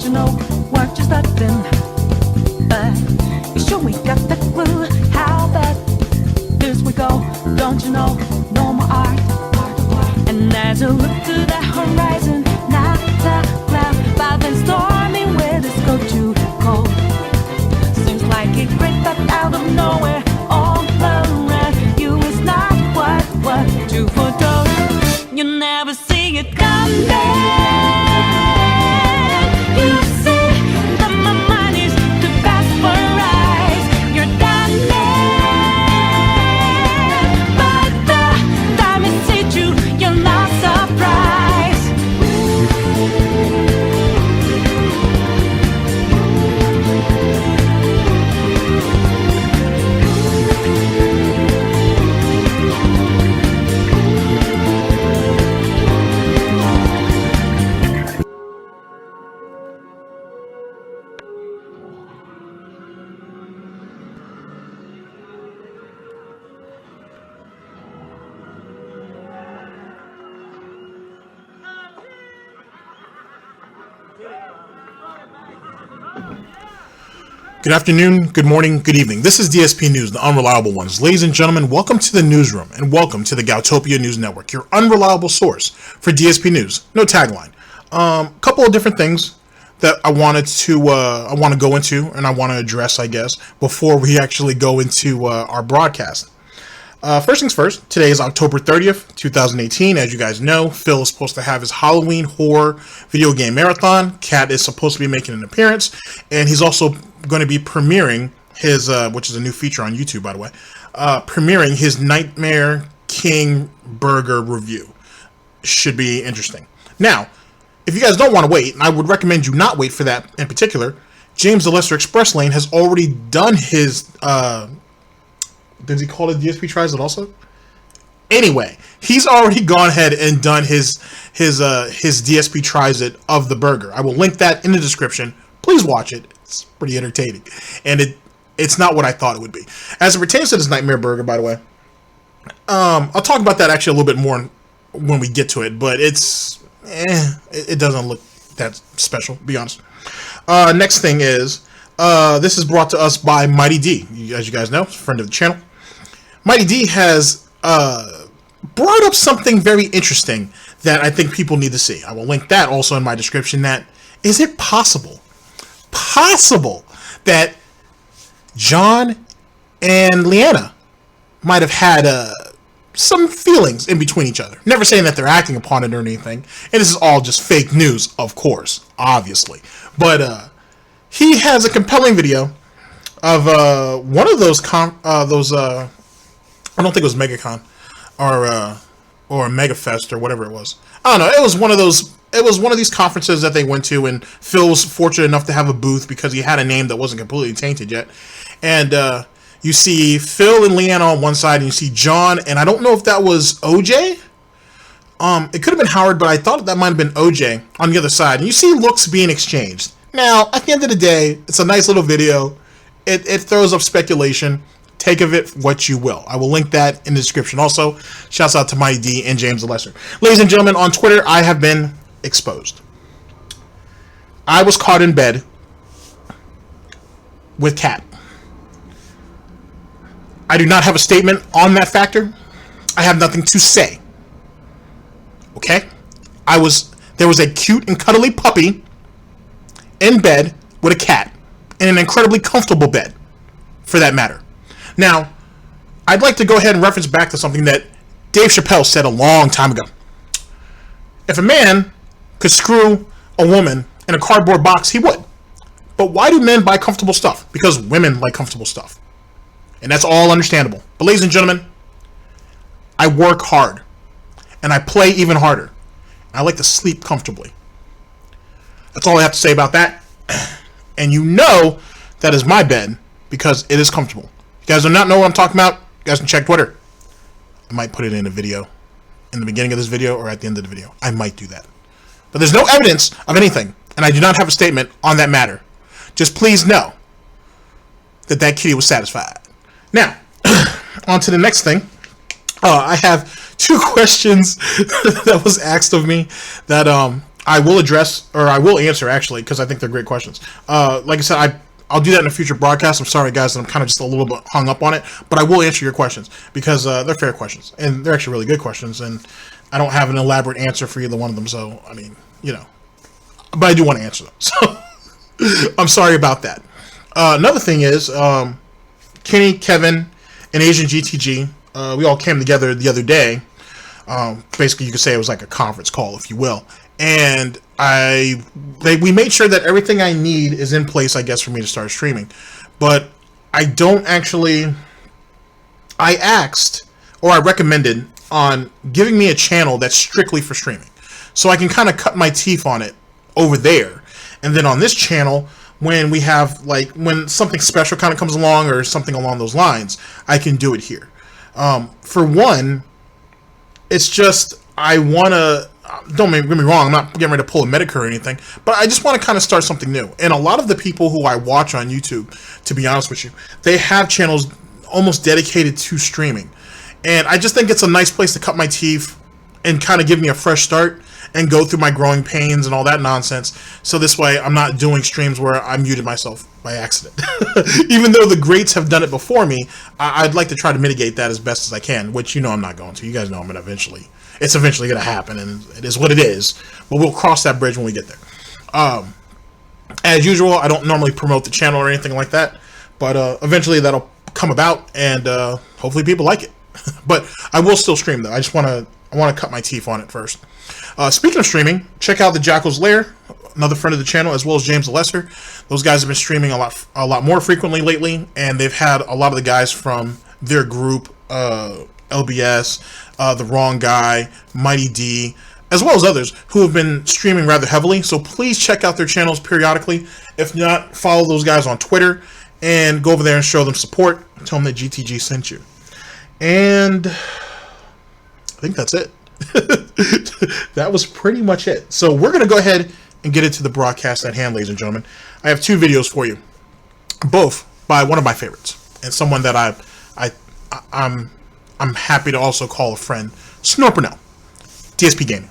Don't you know what you're starting? But you sure we got the clue how that this we go. Don't you know, no more art. And as you look to the horizon, not a cloud, but then stormy weather's go to cold. Seems like it crept up out of nowhere, all around you is not what you foretold. You never see it coming. You see that my mind is too fast for eyes. You're done there, but the time is hit you, you're not surprised. Good afternoon, good morning, good evening. This is Dspnews, the unreliable ones. Ladies and gentlemen, welcome to the newsroom and welcome to the Goutopia News Network, your unreliable source for DSP News. No tagline. Couple of different things that I want to go into and I want to address, I guess, before we actually go into our broadcast. First things first, today is October 30th, 2018. As you guys know, Phil is supposed to have his Halloween horror video game marathon. Kat is supposed to be making an appearance, and he's also going to be premiering his, which is a new feature on YouTube, by the way, premiering his Nightmare King burger review. Should be interesting. Now, if you guys don't want to wait, and I would recommend you not wait for that in particular, James the Lesser Express Lane has already done his, does he call it DSP Tries It also? Anyway, he's already gone ahead and done his DSP Tries It of the burger. I will link that in the description. Please watch it. It's pretty entertaining. And it's not what I thought it would be. As it pertains to this Nightmare Burger, by the way, I'll talk about that actually a little bit more when we get to it, but it doesn't look that special, to be honest. Next thing is, this is brought to us by Mighty D. As you guys know, friend of the channel. Mighty D has brought up something very interesting that I think people need to see. I will link that also in my description. That is it possible that John and Leanna might have had some feelings in between each other? Never saying that they're acting upon it or anything. And this is all just fake news, of course, obviously. But he has a compelling video of one of those I don't think it was MegaCon or MegaFest or whatever it was. I don't know. It was one of those. It was one of these conferences that they went to, and Phil was fortunate enough to have a booth because he had a name that wasn't completely tainted yet. And you see Phil and Leanna on one side, and you see John, and I don't know if that was OJ. It could have been Howard, but I thought that might have been OJ on the other side. And you see looks being exchanged. Now, at the end of the day, it's a nice little video. It throws up speculation. Take of it what you will. I will link that in the description. Also, shouts out to Mighty D and James the Lesser. Ladies and gentlemen, on Twitter, I have been exposed. I was caught in bed with Kat. I do not have a statement on that factor. I have nothing to say. Okay? There was a cute and cuddly puppy in bed with a cat, in an incredibly comfortable bed, for that matter. Now, I'd like to go ahead and reference back to something that Dave Chappelle said a long time ago. If a man could screw a woman in a cardboard box, he would. But why do men buy comfortable stuff? Because women like comfortable stuff. And that's all understandable. But ladies and gentlemen, I work hard. And I play even harder. I like to sleep comfortably. That's all I have to say about that. And you know that is my bed because it is comfortable. You guys do not know what I'm talking about? You guys can check Twitter. I might put it in a video in the beginning of this video or at the end of the video. I might do that. But there's no evidence of anything, and I do not have a statement on that matter. Just please know that that kitty was satisfied. Now, on to the next thing. I have two questions that was asked of me that I I will address, or I will answer actually, because I think they're great questions. Like I said, I'll do that in a future broadcast. I'm sorry, guys, that I'm kind of just a little bit hung up on it, but I will answer your questions because they're fair questions, and they're actually really good questions, and I don't have an elaborate answer for either one of them, so, I mean, you know, but I do want to answer them, so I'm sorry about that. Another thing is, Kenny, Kevin, and Asian GTG, we all came together the other day. Basically, you could say it was like a conference call, if you will, and we made sure that everything I need is in place, I guess, for me to start streaming. But I don't actually... I asked, or I recommended, on giving me a channel that's strictly for streaming. So I can kind of cut my teeth on it over there. And then on this channel, when we have, like, when something special kind of comes along, or something along those lines, I can do it here. For one, it's just, I want to... Don't get me wrong, I'm not getting ready to pull a Medicare or anything, but I just want to kind of start something new. And a lot of the people who I watch on YouTube, to be honest with you, they have channels almost dedicated to streaming. And I just think it's a nice place to cut my teeth and kind of give me a fresh start and go through my growing pains and all that nonsense. So this way I'm not doing streams where I muted myself by accident. Even though the greats have done it before me, I'd like to try to mitigate that as best as I can, which you know I'm not going to. You guys know I'm going to eventually... It's eventually going to happen, and it is what it is. But we'll cross that bridge when we get there. As usual, I don't normally promote the channel or anything like that, but eventually that'll come about, and hopefully people like it. But I will still stream, though. I want to cut my teeth on it first. Speaking of streaming, check out the Jackal's Lair, another friend of the channel, as well as James the Lesser. Those guys have been streaming a lot more frequently lately, and they've had a lot of the guys from their group, LBS, The Wrong Guy, Mighty D, as well as others who have been streaming rather heavily. So please check out their channels periodically. If not, follow those guys on Twitter and go over there and show them support. Tell them that GTG sent you. And I think that's it. That was pretty much it. So we're going to go ahead and get into the broadcast at hand, ladies and gentlemen. I have two videos for you, both by one of my favorites and someone that I'm happy to also call a friend, Snort Burnell, Dspgaming.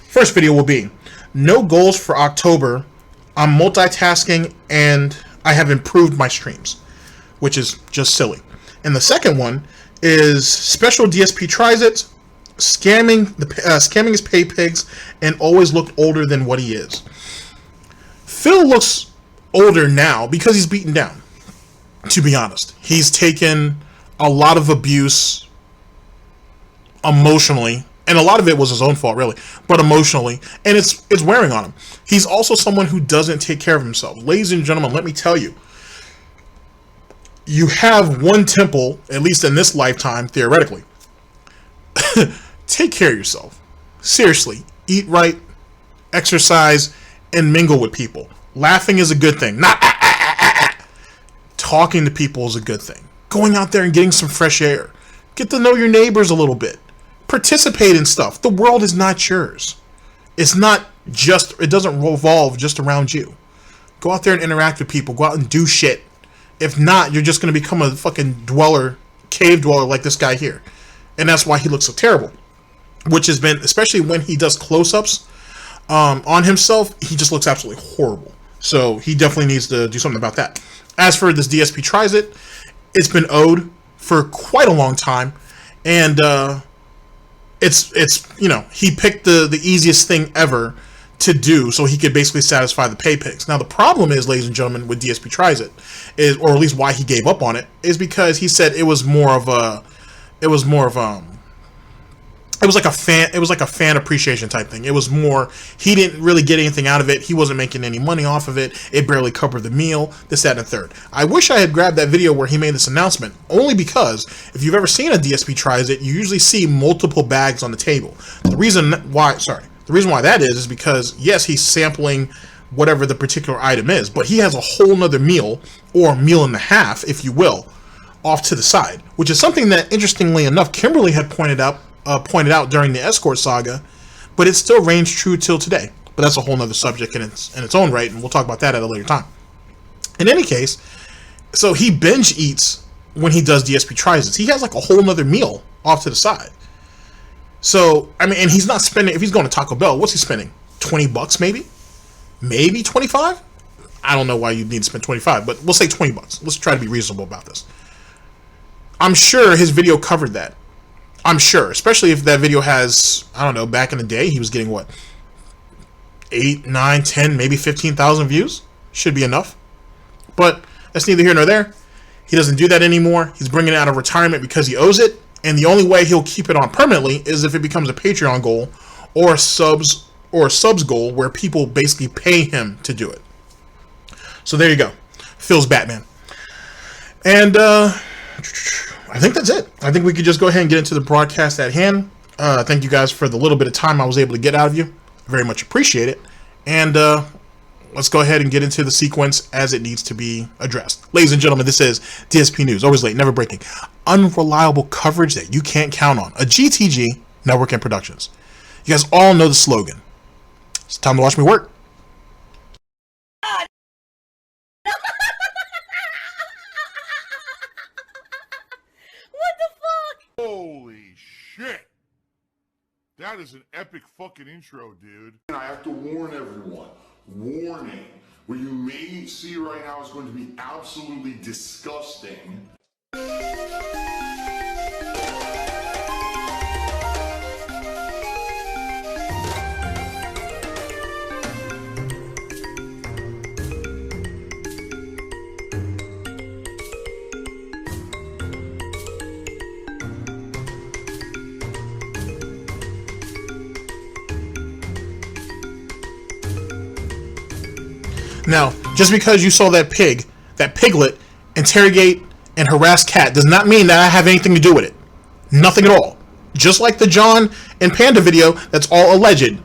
First video will be, no goals for October. I'm multitasking and I have improved my streams, which is just silly. And the second one is special DSP tries it, scamming his pay pigs, and always looked older than what he is. Phil looks older now because he's beaten down, to be honest. He's taken a lot of abuse emotionally, and a lot of it was his own fault, really, but emotionally, and it's wearing on him. He's also someone who doesn't take care of himself. Ladies and gentlemen, let me tell you, you have one temple, at least in this lifetime, theoretically. Take care of yourself. Seriously, eat right, exercise, and mingle with people. Laughing is a good thing. Not talking to people is a good thing. Going out there and getting some fresh air. Get to know your neighbors a little bit. Participate in stuff. The world is not yours. It doesn't revolve just around you. Go out there and interact with people. Go out and do shit. If not, you're just going to become a fucking cave dweller like this guy here. And that's why he looks so terrible. Which has been, especially when he does close-ups on himself, he just looks absolutely horrible. So he definitely needs to do something about that. As for this DSP tries it, it's been owed for quite a long time, and it's you know, he picked the easiest thing ever to do so he could basically satisfy the pay pigs. Now the problem is, ladies and gentlemen, with DSP tries it, is, or at least why he gave up on it, is because he said it was like a fan appreciation type thing. It was more, he didn't really get anything out of it. He wasn't making any money off of it. It barely covered the meal, this, that, and the third. I wish I had grabbed that video where he made this announcement, only because if you've ever seen a DSP tries it, you usually see multiple bags on the table. The reason why that is because, yes, he's sampling whatever the particular item is, but he has a whole nother meal, or meal and a half, if you will, off to the side, which is something that, interestingly enough, Kimberly had pointed out during the escort saga, but it still reigns true till today. But that's a whole nother subject in its own right, and we'll talk about that at a later time. In any case, so he binge eats when he does DSP tries it. He has like a whole nother meal off to the side. So, I mean, and he's not spending, if he's going to Taco Bell, what's he spending? 20 bucks maybe? Maybe 25? I don't know why you'd need to spend 25, but we'll say 20 bucks. Let's try to be reasonable about this. I'm sure his video covered that. I'm sure, especially if that video has, I don't know, back in the day, he was getting what? 8, 9, 10, maybe 15,000 views? Should be enough. But that's neither here nor there. He doesn't do that anymore. He's bringing it out of retirement because he owes it. And the only way he'll keep it on permanently is if it becomes a Patreon goal or a subs goal where people basically pay him to do it. So there you go. Phil's Batman. And I think that's it. I think we could just go ahead and get into the broadcast at hand. Thank you guys for the little bit of time I was able to get out of you. Very much appreciate it. And let's go ahead and get into the sequence as it needs to be addressed. Ladies and gentlemen, this is DSP News. Always late, never breaking. Unreliable coverage that you can't count on. A GTG Network and Productions. You guys all know the slogan. It's time to watch me work. Holy shit! That is an epic fucking intro, dude. And I have to warn everyone. Warning. What you may see right now is going to be absolutely disgusting. Now, just because you saw that piglet, interrogate and harass cat does not mean that I have anything to do with it. Nothing at all. Just like the John and Panda video, that's all alleged.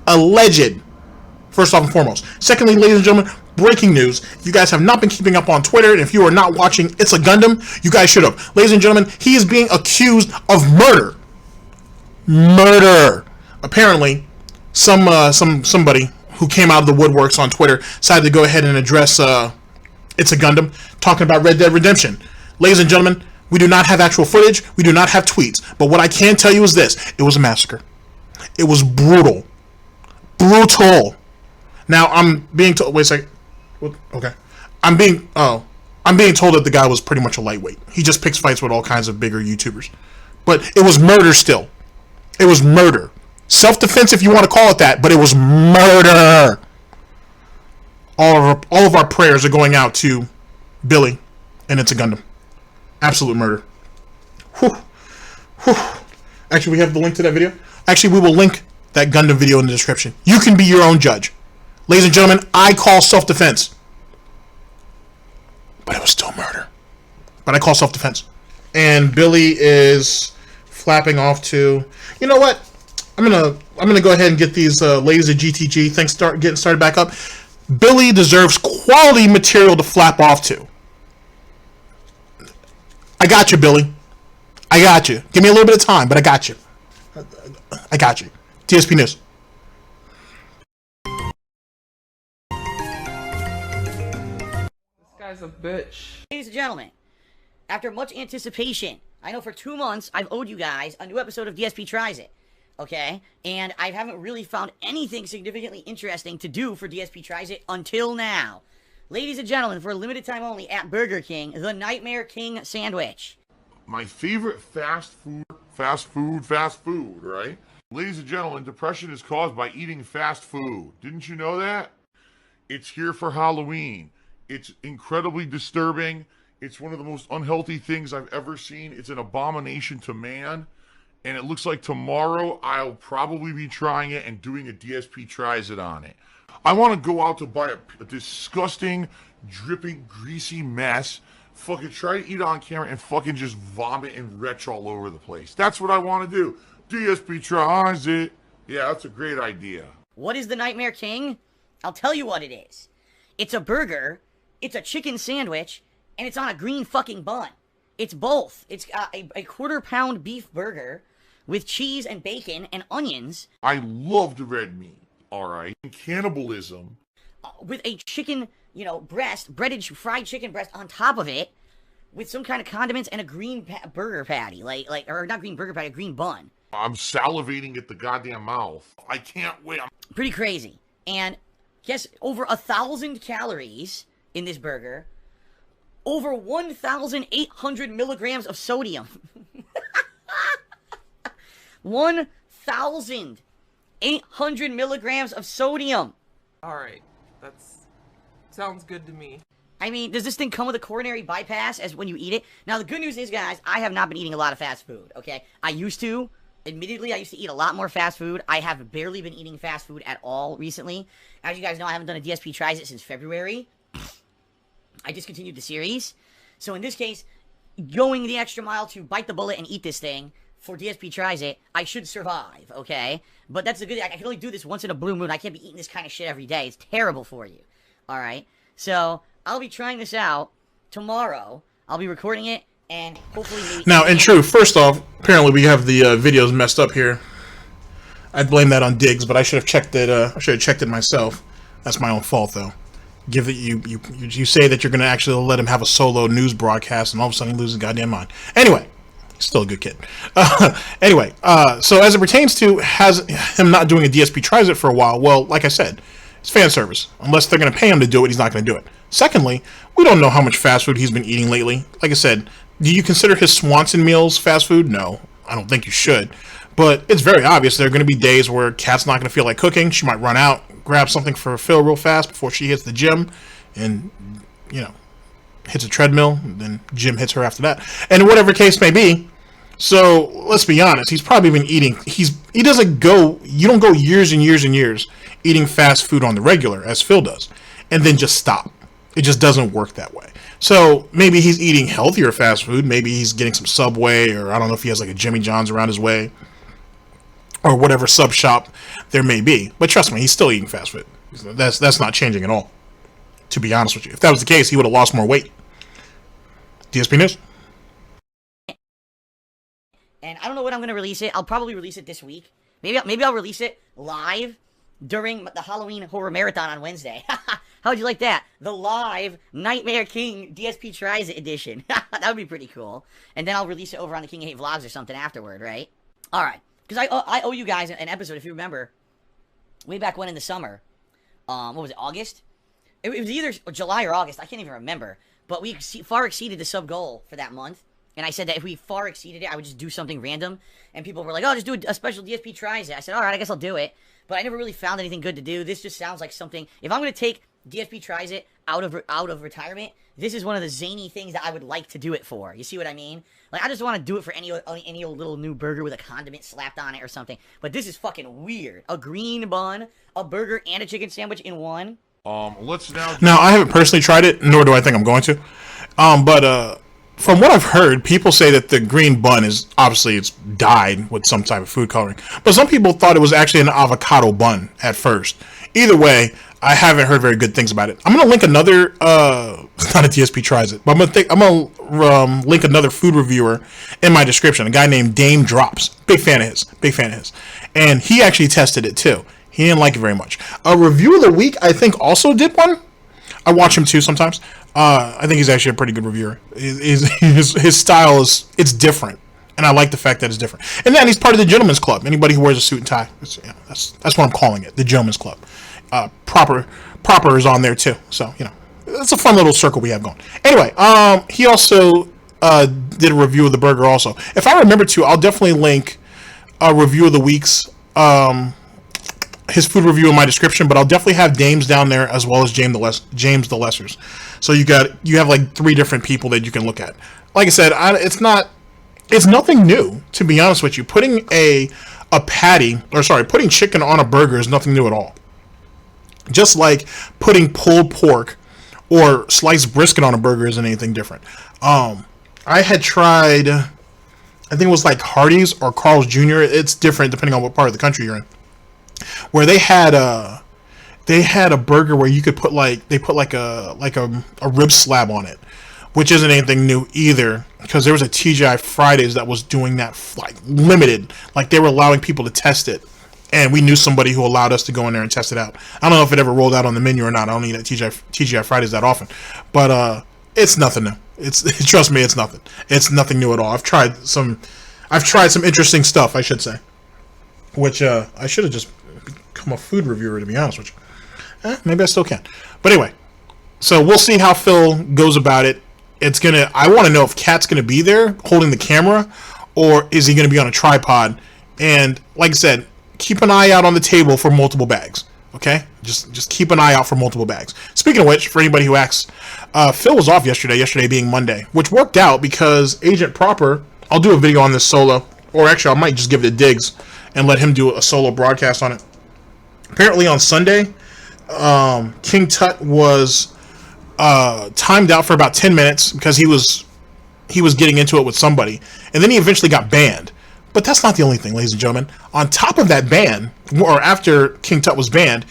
Alleged. First off and foremost. Secondly, ladies and gentlemen, breaking news. If you guys have not been keeping up on Twitter, and if you are not watching ItsAGundam, you guys should have. Ladies and gentlemen, he is being accused of murder. Murder. Apparently, somebody who came out of the woodworks on Twitter decided to go ahead and address ItsAGundam, talking about Red Dead Redemption. Ladies and gentlemen, we do not have actual footage. We do not have tweets. But what I can tell you is this. It was a massacre. It was brutal. Brutal. Now, I'm being told... Wait a second. Okay. I'm being told that the guy was pretty much a lightweight. He just picks fights with all kinds of bigger YouTubers. But it was murder still. It was murder. Self-defense, if you want to call it that, but it was murder. All of our prayers are going out to Billy and ItsAGundam. Absolute murder. Whew. Whew. Actually, we have the link to that video. Actually, we will link that Gundam video in the description. You can be your own judge. Ladies and gentlemen, I call self-defense. But it was still murder. But I call self-defense. And Billy is flapping off to... You know what? I'm gonna go ahead and get these ladies at GTG things getting started back up. Billy deserves quality material to flap off to. I got you, Billy. I got you. Give me a little bit of time, but I got you. I got you. DSP News. This guy's a bitch. Ladies and gentlemen, after much anticipation, I know for 2 months I've owed you guys a new episode of DSP Tries It. Okay? And I haven't really found anything significantly interesting to do for DSP Tries It until now. Ladies and gentlemen, for a limited time only at Burger King, the Nightmare King sandwich. My favorite fast food, right? Ladies and gentlemen, depression is caused by eating fast food. Didn't you know that? It's here for Halloween. It's incredibly disturbing. It's one of the most unhealthy things I've ever seen. It's an abomination to man. And it looks like tomorrow I'll probably be trying it and doing a DSP Tries It on it. I want to go out to buy a disgusting, dripping, greasy mess, fucking try to eat on camera and fucking just vomit and retch all over the place. That's what I want to do. DSP Tries It. Yeah, that's a great idea. What is the Nightmare King? I'll tell you what it is. It's a burger, it's a chicken sandwich, and it's on a green fucking bun. It's both. It's a quarter-pound beef burger with cheese and bacon and onions. I love the red meat, alright? And cannibalism. With a chicken, breast, breaded fried chicken breast on top of it, with some kind of condiments and a green burger patty. Or not green burger patty, a green bun. I'm salivating at the goddamn mouth. I can't wait. Pretty crazy. And guess over 1,000 calories in this burger. Over 1,800 milligrams of sodium. 1,800 milligrams of sodium. Alright, that's... sounds good to me. I mean, does this thing come with a coronary bypass as when you eat it? Now, the good news is, guys, I have not been eating a lot of fast food, okay? I used to. Admittedly, I used to eat a lot more fast food. I have barely been eating fast food at all recently. As you guys know, I haven't done a DSP Tries It since February. I discontinued the series. So in this case, going the extra mile to bite the bullet and eat this thing for DSP Tries It, I should survive, okay? But that's the good thing. I can only do this once in a blue moon. I can't be eating this kind of shit every day. It's terrible for you, alright? So, I'll be trying this out tomorrow. I'll be recording it, and hopefully... Now, in truth, first off, apparently we have the videos messed up here. I'd blame that on Diggs, but I should have checked it. I should have checked it myself. That's my own fault, though. Give it you say that you're going to actually let him have a solo news broadcast, and all of a sudden he loses his goddamn mind. Anyway, still a good kid. Anyway, so as it pertains to him not doing a DSP Tries It for a while, well, like I said, it's fan service. Unless they're going to pay him to do it, he's not going to do it. Secondly, we don't know how much fast food he's been eating lately. Like I said, do you consider his Swanson meals fast food? No, I don't think you should. But it's very obvious there are going to be days where Kat's not going to feel like cooking. She might run out, grab something for Phil real fast before she hits the gym and, you know, hits a treadmill. And then Jim hits her after that. And whatever case may be. So let's be honest. He's probably been eating. He doesn't go. You don't go years and years and years eating fast food on the regular as Phil does, and then just stop. It just doesn't work that way. So maybe he's eating healthier fast food. Maybe he's getting some Subway, or I don't know if he has like a Jimmy John's around his way, or whatever sub shop there may be. But trust me, he's still eating fast food. That's not changing at all. To be honest with you, if that was the case, he would have lost more weight. DSP News. And I don't know when I'm going to release it. I'll probably release it this week. Maybe I'll release it live during the Halloween Horror Marathon on Wednesday. How'd you like that? The live Nightmare King DSP Tries It edition. That would be pretty cool. And then I'll release it over on the King of Hate Vlogs or something afterward, right? Alright. Because I owe you guys an episode, if you remember, way back when in the summer. What was it, August? It was either July or August. I can't even remember. But we far exceeded the sub goal for that month. And I said that if we far exceeded it, I would just do something random. And people were like, oh, just do a special DSP Tries It. I said, alright, I guess I'll do it. But I never really found anything good to do. This just sounds like something... If I'm going to take DSP Tries It out of retirement, this is one of the zany things that I would like to do it for. You see what I mean? Like, I just want to do it for any old little new burger with a condiment slapped on it or something. But this is fucking weird. A green bun, a burger, and a chicken sandwich in one. Let's now... Now, I haven't personally tried it, nor do I think I'm going to. But from what I've heard, people say that the green bun is, obviously, it's dyed with some type of food coloring. But some people thought it was actually an avocado bun at first. Either way, I haven't heard very good things about it. I'm going to link another, not a DSP Tries It, but I'm going to link another food reviewer in my description, a guy named Daym Drops. Big fan of his. And he actually tested it too. He didn't like it very much. A review of the week, I think, also did one. I watch him too sometimes. I think he's actually a pretty good reviewer. His style it's different. And I like the fact that it's different. And then he's part of the Gentleman's Club. Anybody who wears a suit and tie. That's what I'm calling it. The Gentleman's Club. Proper is on there too. So, you know, it's a fun little circle we have going. Anyway, he also did a review of the burger also. If I remember to, I'll definitely link a review of the week's his food review in my description, but I'll definitely have Daym's down there as well as James the Lesser's. So you have like 3 different people that you can look at. Like I said, it's nothing new, to be honest with you. Putting putting chicken on a burger is nothing new at all. Just like putting pulled pork or sliced brisket on a burger isn't anything different. I had tried, I think it was like Hardee's or Carl's Jr. It's different depending on what part of the country you're in. Where they had a burger where you could put a rib slab on it, which isn't anything new either, because there was a TGI Fridays that was doing that like limited, like they were allowing people to test it, and we knew somebody who allowed us to go in there and test it out. I don't know if it ever rolled out on the menu or not. I don't eat at TGI Fridays that often, but it's nothing new. Trust me, it's nothing. It's nothing new at all. I've tried some interesting stuff, I should say, which I should have just become a food reviewer, to be honest with you. Maybe I still can. But anyway, so we'll see how Phil goes about it. I want to know if Kat's gonna be there holding the camera, or is he gonna be on a tripod? And like I said, keep an eye out on the table for multiple bags. Okay, just keep an eye out for multiple bags. Speaking of which, for anybody who asks, Phil was off yesterday being Monday, which worked out because Agent Proper, I'll do a video on this solo, or actually I might just give it to Diggs and let him do a solo broadcast on it. Apparently on Sunday, King Tut was timed out for about 10 minutes because he was getting into it with somebody, and then he eventually got banned. But that's not the only thing, ladies and gentlemen. On top of that ban, or after King Tut was banned,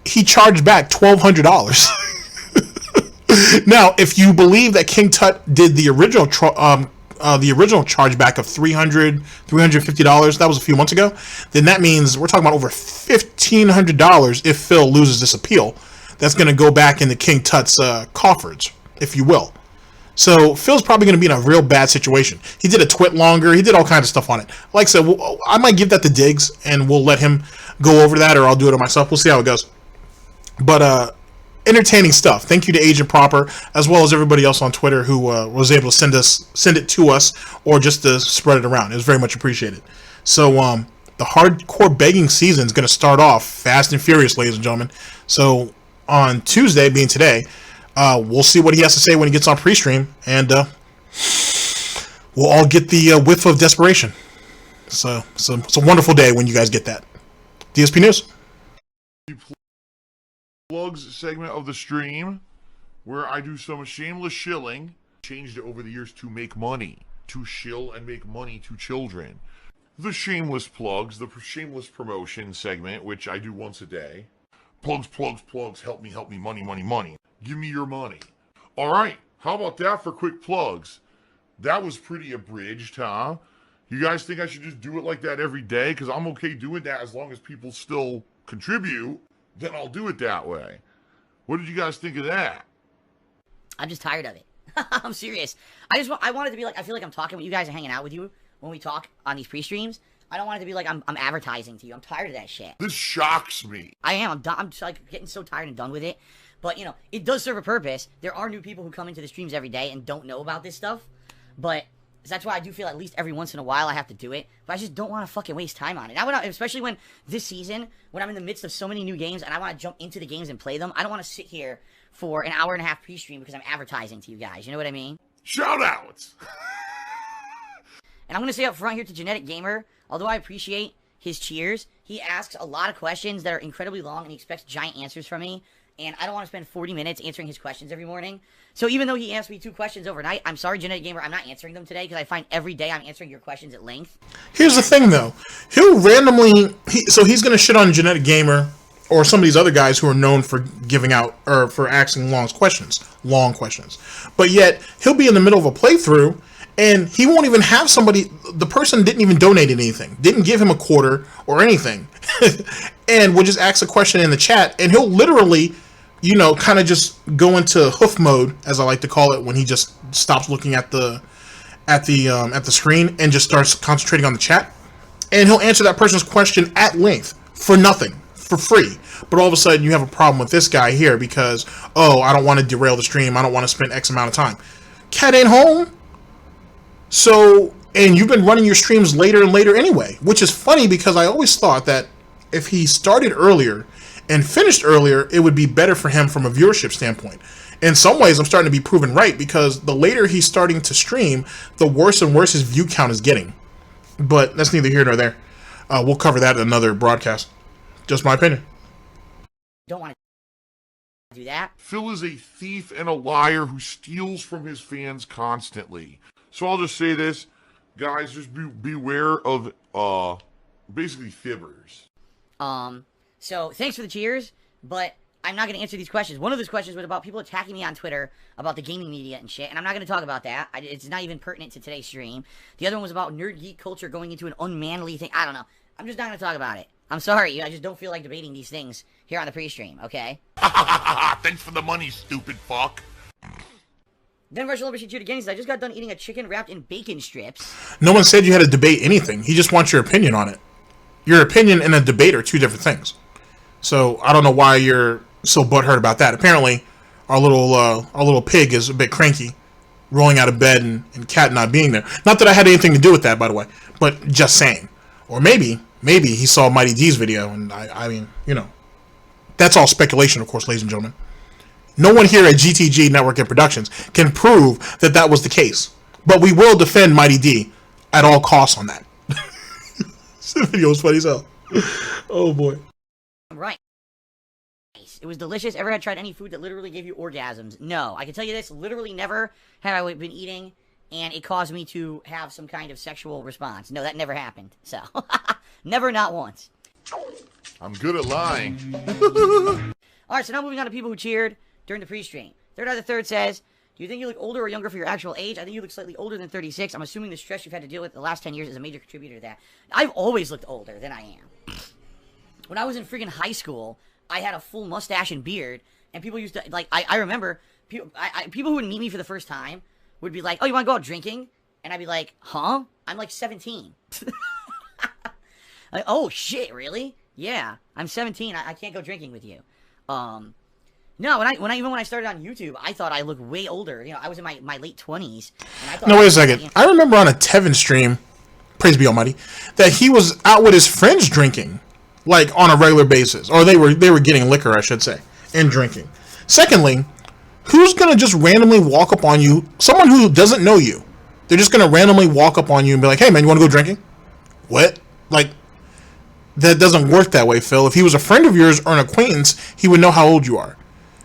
he charged back $1,200. Now, if you believe that King Tut did the original chargeback of $350, that was a few months ago, then that means we're talking about over $1,500 if Phil loses this appeal. That's going to go back into King Tut's coffers, if you will. So Phil's probably going to be in a real bad situation. He did a twit longer. He did all kinds of stuff on it. Like I said, I might give that to Diggs, and we'll let him go over that, or I'll do it myself. We'll see how it goes. But entertaining stuff. Thank you to Agent Proper, as well as everybody else on Twitter who was able to send it to us, or just to spread it around. It was very much appreciated. So the hardcore begging season is going to start off fast and furious, ladies and gentlemen. So on Tuesday, being today, we'll see what he has to say when he gets on pre-stream, and we'll all get the whiff of desperation. So it's a wonderful day when you guys get that. DSP News. Plugs segment of the stream where I do some shameless shilling. Changed it over the years to make money, to shill and make money to children. The shameless plugs, the shameless promotion segment, which I do once a day. Plugs, help me, money. Give me your money. All right, how about that for quick plugs? That was pretty abridged, huh? You guys think I should just do it like that every day? Because I'm okay doing that as long as people still contribute. Then I'll do it that way. What did you guys think of that? I'm just tired of it. I'm serious. I want it to be like, I feel like I'm talking with you guys and hanging out with you when we talk on these pre-streams. I don't want it to be like I'm advertising to you. I'm tired of that shit. This shocks me. I am. I'm just like getting so tired and done with it. But, you know, it does serve a purpose. There are new people who come into the streams every day and don't know about this stuff. But that's why I do feel at least every once in a while I have to do it. But I just don't want to fucking waste time on it. Especially when this season, when I'm in the midst of so many new games and I want to jump into the games and play them, I don't want to sit here for an hour and a half pre-stream because I'm advertising to you guys. You know what I mean? Shout outs! And I'm going to say up front here to Genetic Gamer, although I appreciate his cheers, he asks a lot of questions that are incredibly long and he expects giant answers from me. And I don't want to spend 40 minutes answering his questions every morning. So even though he asked me 2 questions overnight, I'm sorry, Genetic Gamer, I'm not answering them today because I find every day I'm answering your questions at length. Here's the thing, though. He'll randomly... he's going to shit on Genetic Gamer or some of these other guys who are known for giving out, or for asking long questions. But yet, he'll be in the middle of a playthrough, and he won't even have somebody... The person didn't even donate anything. Didn't give him a quarter or anything. And will just ask a question in the chat, and he'll literally... you know, kind of just go into hoof mode, as I like to call it, when he just stops looking at the screen and just starts concentrating on the chat. And he'll answer that person's question at length for nothing, for free. But all of a sudden, you have a problem with this guy here because, oh, I don't want to derail the stream. I don't want to spend X amount of time. Cat ain't home. So, and you've been running your streams later and later anyway, which is funny because I always thought that if he started earlier and finished earlier, it would be better for him from a viewership standpoint. In some ways, I'm starting to be proven right because the later he's starting to stream, the worse and worse his view count is getting. But that's neither here nor there. We'll cover that in another broadcast. Just my opinion. Don't want to do that. Phil is a thief and a liar who steals from his fans constantly. So I'll just say this, guys, just beware of basically fibbers. So, thanks for the cheers, but I'm not going to answer these questions. One of those questions was about people attacking me on Twitter about the gaming media and shit, and I'm not going to talk about that. It's not even pertinent to today's stream. The other one was about nerd geek culture going into an unmanly thing. I don't know. I'm just not going to talk about it. I'm sorry. I just don't feel like debating these things here on the pre-stream, okay? Thanks for the money, stupid fuck. Then Rush Liberty shoot again. He says, I just got done eating a chicken wrapped in bacon strips. No one said you had to debate anything. He just wants your opinion on it. Your opinion and a debate are two different things. So I don't know why you're so butthurt about that. Apparently, our little pig is a bit cranky, rolling out of bed and Cat not being there. Not that I had anything to do with that, by the way, but just saying. Or maybe he saw Mighty D's video, and I mean, you know, that's all speculation, of course, ladies and gentlemen. No one here at GTG Network and Productions can prove that that was the case, but we will defend Mighty D at all costs on that. This video was funny as hell. Oh boy. Right. It was delicious. Ever had tried any food that literally gave you orgasms? No. I can tell you this, literally never have I been eating, and it caused me to have some kind of sexual response. No, that never happened. So, never, not once. I'm good at lying. Alright, so now moving on to people who cheered during the pre-stream. Third Eye the Third says, do you think you look older or younger for your actual age? I think you look slightly older than 36. I'm assuming the stress you've had to deal with the last 10 years is a major contributor to that. I've always looked older than I am. When I was in freaking high school, I had a full mustache and beard, and people used to, like, I remember, people who would meet me for the first time would be like, oh, you want to go out drinking? And I'd be like, huh? I'm like 17. Like, oh, shit, really? Yeah, I'm 17. I can't go drinking with you. No, when I started on YouTube, I thought I looked way older. You know, I was in my late 20s. And I thought No, wait a second. I remember on a Tevin stream, praise be almighty, that he was out with his friends drinking, like on a regular basis. Or they were getting liquor, I should say, and drinking. Secondly, who's going to just randomly walk up on you, someone who doesn't know you, they're just going to randomly walk up on you and be like, hey man, you want to go drinking? What? Like, that doesn't work that way, Phil. If he was a friend of yours or an acquaintance, he would know how old you are.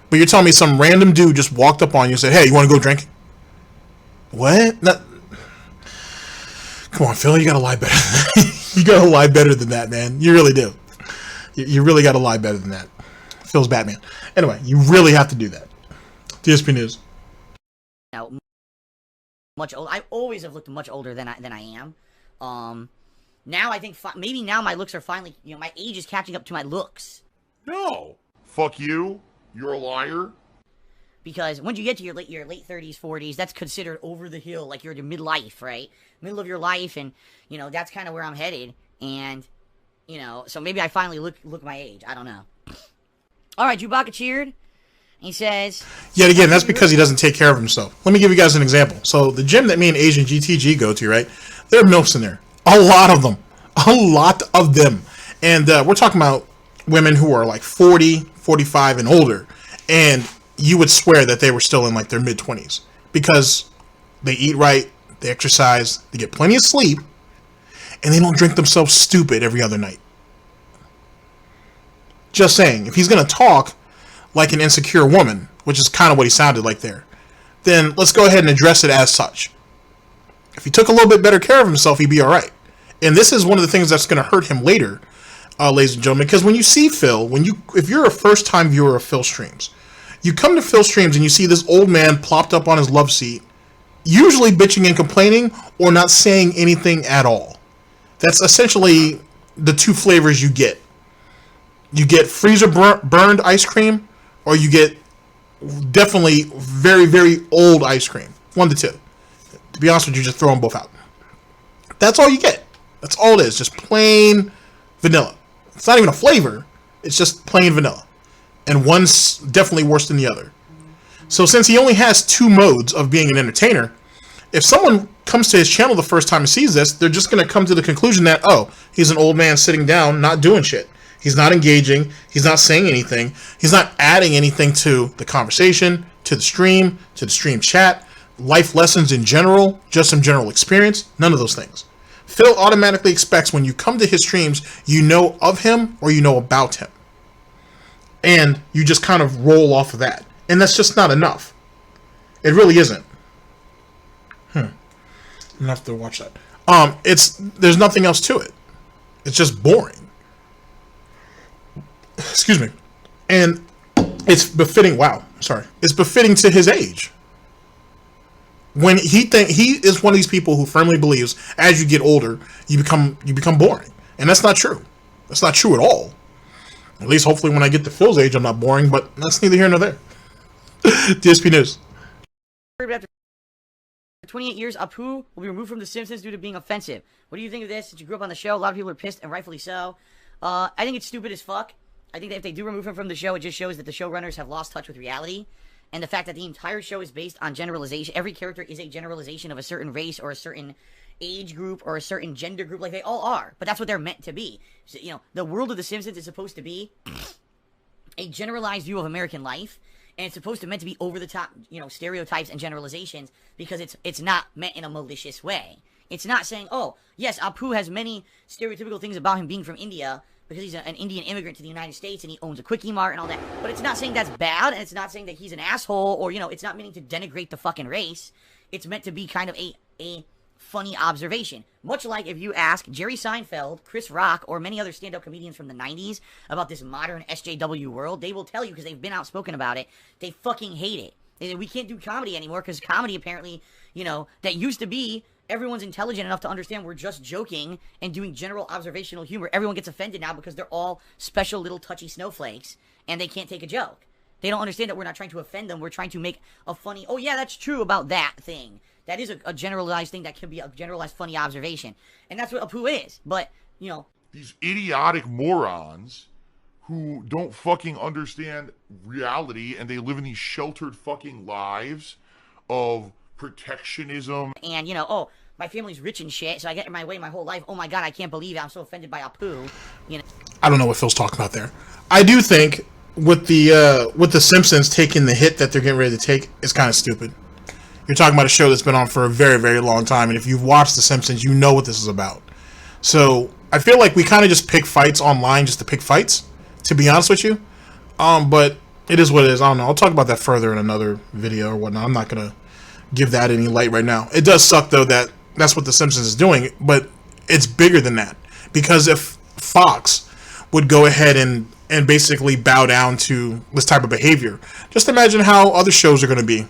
But you're telling me some random dude just walked up on you and said, hey, you want to go drinking? What? Not... Come on, Phil, you gotta lie better than that. You gotta lie better than that, man. You really do. You really gotta lie better than that. Phil's Batman. Anyway, you really have to do that. DSP News. Now, much old. I always have looked much older than I am. Now I think maybe now my looks are finally, you know, my age is catching up to my looks. No. Fuck you. You're a liar. Because once you get to your late 30s, 40s, that's considered over the hill, like you're in your midlife, right? Middle of your life, and, you know, that's kind of where I'm headed. And, you know, so maybe I finally look my age. I don't know. All right, Chewbacca cheered. He says... Yet again, that's because he doesn't take care of himself. Let me give you guys an example. So the gym that me and Asian GTG go to, right? There are MILFs in there. A lot of them. A lot of them. And we're talking about women who are like 40, 45 and older. And you would swear that they were still in like their mid-20s. Because they eat right, they exercise, they get plenty of sleep, and they don't drink themselves stupid every other night. Just saying, if he's going to talk like an insecure woman, which is kind of what he sounded like there, then let's go ahead and address it as such. If he took a little bit better care of himself, he'd be all right. And this is one of the things that's going to hurt him later, ladies and gentlemen, because when you see Phil, if you're a first-time viewer of Phil streams, you come to Phil streams and you see this old man plopped up on his love seat, usually bitching and complaining or not saying anything at all. That's essentially the two flavors you get. You get freezer burned ice cream, or you get definitely very, very old ice cream. One to two. To be honest with you, just throw them both out. That's all you get. That's all it is. Just plain vanilla. It's not even a flavor. It's just plain vanilla. And one's definitely worse than the other. So since he only has two modes of being an entertainer, if someone comes to his channel the first time and sees this, they're just going to come to the conclusion that, oh, he's an old man sitting down, not doing shit. He's not engaging. He's not saying anything. He's not adding anything to the conversation, to the stream chat, life lessons in general, just some general experience. None of those things. Phil automatically expects when you come to his streams, you know of him or you know about him. And you just kind of roll off of that. And that's just not enough. It really isn't. I'm gonna have to watch that. There's nothing else to it. It's just boring. Excuse me. And it's befitting. Wow, sorry. It's befitting to his age. When he is one of these people who firmly believes as you get older, you become boring, and that's not true. That's not true at all. At least, hopefully, when I get to Phil's age, I'm not boring. But that's neither here nor there. DSP News. For 28 years, Apu will be removed from The Simpsons due to being offensive. What do you think of this? Since you grew up on the show, a lot of people are pissed, and rightfully so. I think it's stupid as fuck. I think that if they do remove him from the show, it just shows that the showrunners have lost touch with reality. And the fact that the entire show is based on generalization. Every character is a generalization of a certain race or a certain age group or a certain gender group. Like, they all are. But that's what they're meant to be. So, you know, the world of The Simpsons is supposed to be a generalized view of American life. And it's supposed to meant to be over the top, you know, stereotypes and generalizations, because it's not meant in a malicious way. It's not saying, oh, yes, Apu has many stereotypical things about him being from India because he's an Indian immigrant to the United States and he owns a Quickie Mart and all that. But it's not saying that's bad, and it's not saying that he's an asshole, or, you know, it's not meaning to denigrate the fucking race. It's meant to be kind of a funny observation. Much like if you ask Jerry Seinfeld, Chris Rock, or many other stand-up comedians from the 90s about this modern SJW world, they will tell you, because they've been outspoken about it, they fucking hate it. They say, we can't do comedy anymore because comedy apparently, you know, that used to be everyone's intelligent enough to understand we're just joking and doing general observational humor. Everyone gets offended now because they're all special little touchy snowflakes and they can't take a joke. They don't understand that we're not trying to offend them. We're trying to make a funny, oh yeah, that's true about that thing. That is a generalized thing that can be a generalized funny observation. And that's what Apu is. But, you know, These idiotic morons who don't fucking understand reality, and they live in these sheltered fucking lives of protectionism. And, you know, oh, my family's rich and shit, so I get in my way my whole life. Oh my god, I can't believe it. I'm so offended by Apu. You know. I don't know what Phil's talking about there. I do think with the Simpsons taking the hit that they're getting ready to take is kind of stupid. You're talking about a show that's been on for a very, very long time, and if you've watched The Simpsons, you know what this is about. So I feel like we kind of just pick fights online just to pick fights, to be honest with you. But it is what it is. I don't know. I'll talk about that further in another video or whatnot. I'm not going to give that any light right now. It does suck, though, that that's what The Simpsons is doing, but it's bigger than that. Because if Fox would go ahead and basically bow down to this type of behavior, just imagine how other shows are going to be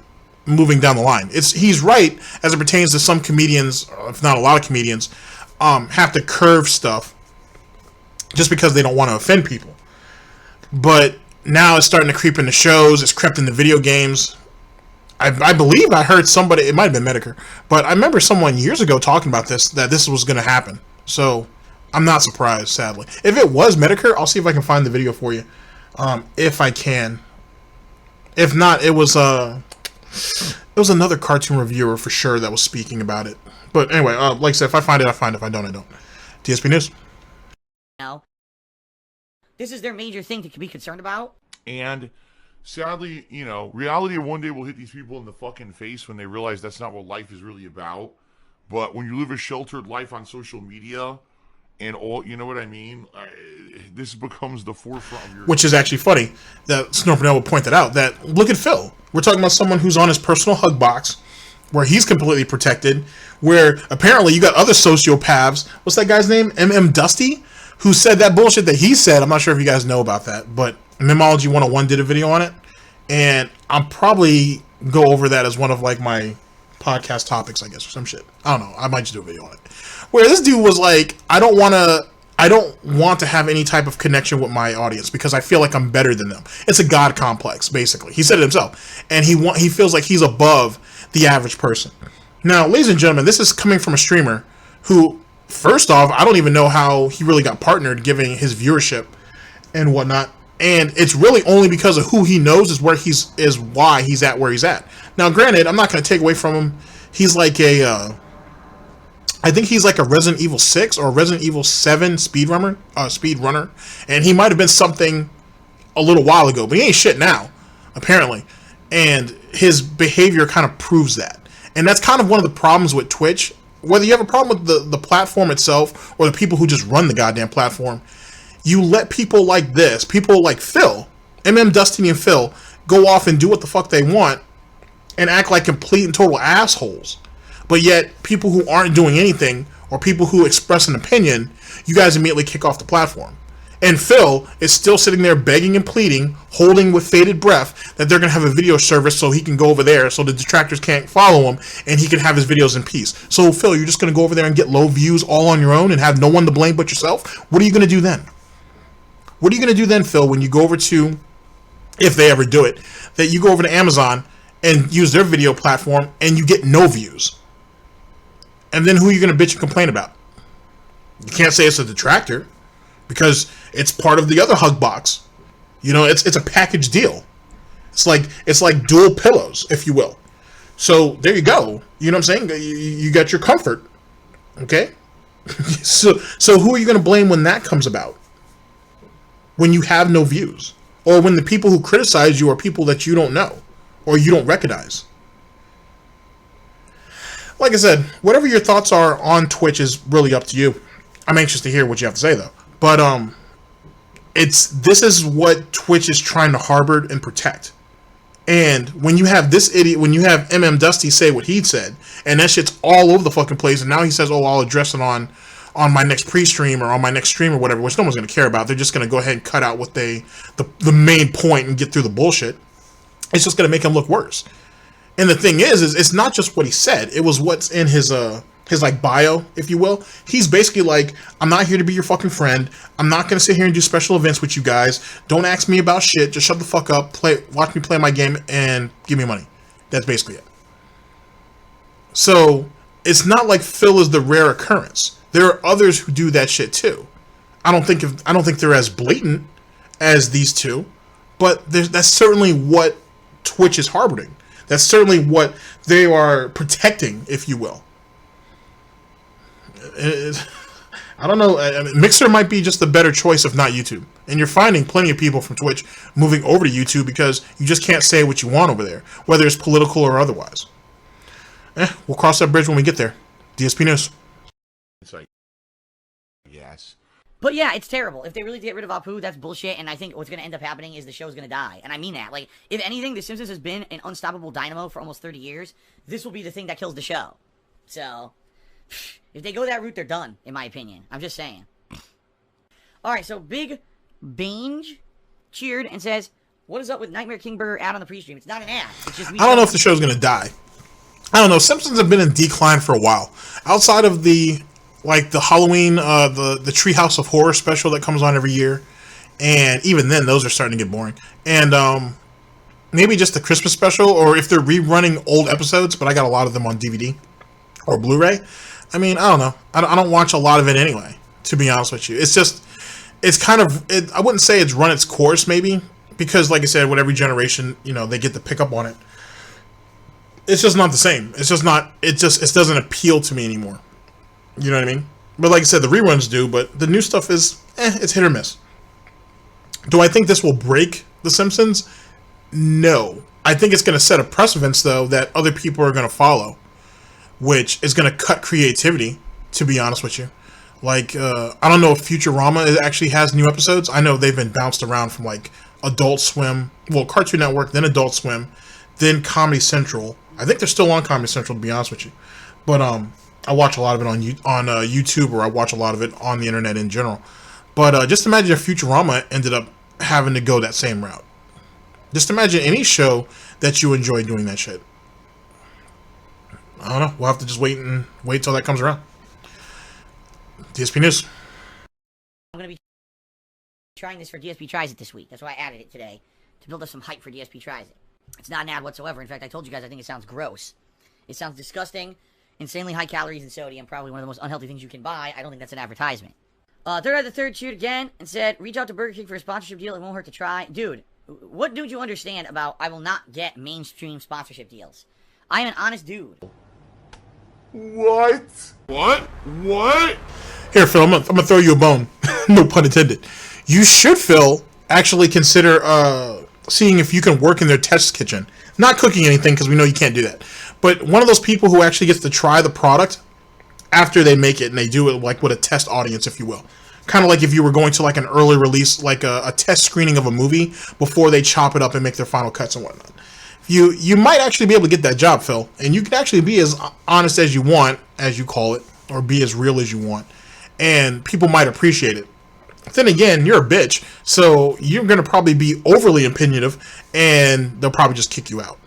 moving down the line. He's right as it pertains to some comedians, if not a lot of comedians, have to curve stuff just because they don't want to offend people. But now it's starting to creep into shows. It's crept into video games. I believe I heard somebody, it might have been Medicare, but I remember someone years ago talking about this, that this was going to happen. So I'm not surprised, sadly. If it was Medicare, I'll see if I can find the video for you, if I can. If not, it was another cartoon reviewer for sure that was speaking about it. But anyway, like I said, if I find it, I find it. If I don't, I don't. DSP News. Now, this is their major thing to be concerned about. And sadly, you know, reality one day will hit these people in the fucking face when they realize that's not what life is really about. But when you live a sheltered life on social media and all, you know what I mean? This becomes the forefront of your... Which is actually funny that Snort Burnell would point that out. That, look at Phil. We're talking about someone who's on his personal hug box, where he's completely protected, where apparently you got other sociopaths. What's that guy's name? MM Dusty? Who said that bullshit that he said. I'm not sure if you guys know about that, but Memology 101 did a video on it, and I'll probably go over that as one of like my podcast topics, I guess, or some shit. I don't know. I might just do a video on it. Where this dude was like, I don't want to have any type of connection with my audience because I feel like I'm better than them. It's a God complex, basically. He said it himself. And he feels like he's above the average person. Now, ladies and gentlemen, this is coming from a streamer who, first off, I don't even know how he really got partnered given his viewership and whatnot. And it's really only because of who he knows is why he's at where he's at. Now, granted, I'm not going to take away from him. He's like I think he's like a Resident Evil 6 or Resident Evil 7 speedrunner, and he might have been something a little while ago, but he ain't shit now, apparently. And his behavior kind of proves that. And that's kind of one of the problems with Twitch. Whether you have a problem with the platform itself or the people who just run the goddamn platform, you let people like this, people like Phil, Dusty and Phil, go off and do what the fuck they want and act like complete and total assholes. But yet, people who aren't doing anything, or people who express an opinion, you guys immediately kick off the platform. And Phil is still sitting there begging and pleading, holding with bated breath, that they're going to have a video service so he can go over there so the detractors can't follow him, and he can have his videos in peace. So, Phil, you're just going to go over there and get low views all on your own and have no one to blame but yourself? What are you going to do then? What are you going to do then, Phil, when you go over to, if they ever do it, that you go over to Amazon and use their video platform and you get no views? And then who are you going to bitch and complain about? You can't say it's a detractor because it's part of the other hug box. You know, it's a package deal. It's like dual pillows, if you will. So there you go. You know what I'm saying? You got your comfort. Okay? So who are you going to blame when that comes about? When you have no views, or when the people who criticize you are people that you don't know or you don't recognize. Like I said, whatever your thoughts are on Twitch is really up to you. I'm anxious to hear what you have to say, though. But this is what Twitch is trying to harbor and protect. And when you have this idiot, when you have Dusty say what he said, and that shit's all over the fucking place, and now he says, "Oh, I'll address it on my next pre-stream or on my next stream or whatever," which no one's going to care about. They're just going to go ahead and cut out what the main point and get through the bullshit. It's just going to make him look worse. And the thing is it's not just what he said. It was what's in his like bio, if you will. He's basically like, I'm not here to be your fucking friend. I'm not going to sit here and do special events with you guys. Don't ask me about shit. Just shut the fuck up. Watch me play my game and give me money. That's basically it. So it's not like Phil is the rare occurrence. There are others who do that shit too. I don't think they're as blatant as these two, but that's certainly what Twitch is harboring. That's certainly what they are protecting, if you will. I don't know. I mean, Mixer might be just a better choice if not YouTube. And you're finding plenty of people from Twitch moving over to YouTube because you just can't say what you want over there, whether it's political or otherwise. We'll cross that bridge when we get there. DSP News. It's like, yes. But yeah, it's terrible. If they really get rid of Apu, that's bullshit, and I think what's going to end up happening is the show's going to die. And I mean that. Like, if anything, The Simpsons has been an unstoppable dynamo for almost 30 years. This will be the thing that kills the show. So, if they go that route, they're done, in my opinion. I'm just saying. Alright, so Big Bange cheered and says, "What is up with Nightmare King Burger ad on the pre-stream?" It's not an ad. It's just I don't know if the show's going to die. I don't know. Simpsons have been in decline for a while. Outside of the Halloween, the Treehouse of Horror special that comes on every year, and even then, those are starting to get boring. And maybe just the Christmas special, or if they're rerunning old episodes, but I got a lot of them on DVD or Blu-ray. I mean, I don't know. I don't watch a lot of it anyway, to be honest with you. It's kind of, I wouldn't say it's run its course, maybe, because, like I said, with every generation, you know, they get the pick up on it. It's just not the same. It's just not, it doesn't appeal to me anymore. You know what I mean? But like I said, the reruns do, but the new stuff is, it's hit or miss. Do I think this will break The Simpsons? No. I think it's going to set a precedence, though, that other people are going to follow, which is going to cut creativity, to be honest with you. Like, I don't know if Futurama actually has new episodes. I know they've been bounced around from, like, Adult Swim, well, Cartoon Network, then Adult Swim, then Comedy Central. I think they're still on Comedy Central, to be honest with you. But, I watch a lot of it on YouTube, or I watch a lot of it on the internet in general. But just imagine if Futurama ended up having to go that same route. Just imagine any show that you enjoy doing that shit. I don't know. We'll have to just wait till that comes around. DSP News. I'm going to be trying this for DSP Tries It this week. That's why I added it today, to build up some hype for DSP Tries It. It's not an ad whatsoever. In fact, I told you guys I think it sounds gross. It sounds disgusting. Insanely high calories and sodium, probably one of the most unhealthy things you can buy. I don't think that's an advertisement. Third cheered again and said, "Reach out to Burger King for a sponsorship deal. It won't hurt to try." Dude, what don't you understand about I will not get mainstream sponsorship deals? I am an honest dude. What? Here, Phil, I'm gonna throw you a bone. No pun intended. You should, Phil, actually consider seeing if you can work in their test kitchen. Not cooking anything, because we know you can't do that. But one of those people who actually gets to try the product after they make it, and they do it like with a test audience, if you will. Kind of like if you were going to like an early release, like a test screening of a movie before they chop it up and make their final cuts and whatnot. You might actually be able to get that job, Phil. And you can actually be as honest as you want, as you call it, or be as real as you want. And people might appreciate it. Then again, you're a bitch, so you're going to probably be overly opinionative, and they'll probably just kick you out.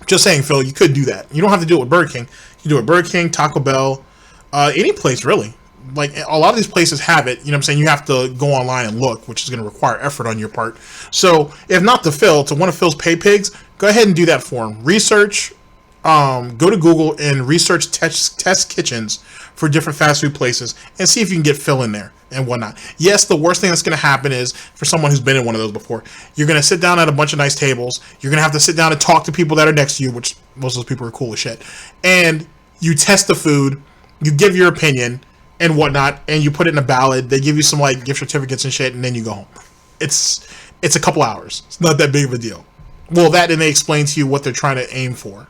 Just saying, Phil, you could do that. You don't have to do it with Burger King. You can do it with Burger King, Taco Bell, any place, really. Like, a lot of these places have it. You know what I'm saying? You have to go online and look, which is going to require effort on your part. So, if not to Phil, to one of Phil's pay pigs, go ahead and do that for him. Research, go to Google and research test kitchens for different fast food places and see if you can get Phil in there and whatnot. Yes, the worst thing that's going to happen is, for someone who's been in one of those before, you're going to sit down at a bunch of nice tables. You're going to have to sit down and talk to people that are next to you, which most of those people are cool as shit. And you test the food, you give your opinion and whatnot, and you put it in a ballot. They give you some like gift certificates and shit, and then you go home. It's a couple hours. It's not that big of a deal. Well, that, and they explain to you what they're trying to aim for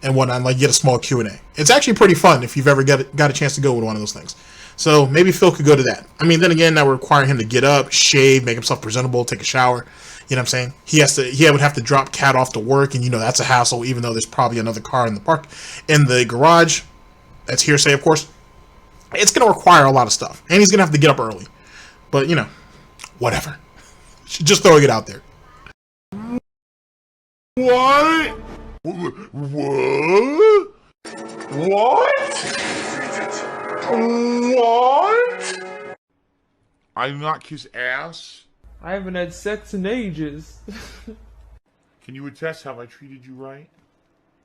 and whatnot, like get a small Q&A. It's actually pretty fun if you've ever got a chance to go with one of those things. So maybe Phil could go to that. I mean, then again, that would require him to get up, shave, make himself presentable, take a shower. You know what I'm saying? He would have to drop Cat off to work, and that's a hassle, even though there's probably another car in the garage. That's hearsay, of course. It's going to require a lot of stuff, and he's going to have to get up early. But, whatever. Just throwing it out there. What? What? What? I do not kiss ass. I haven't had sex in ages. Can you attest? Have I treated you right?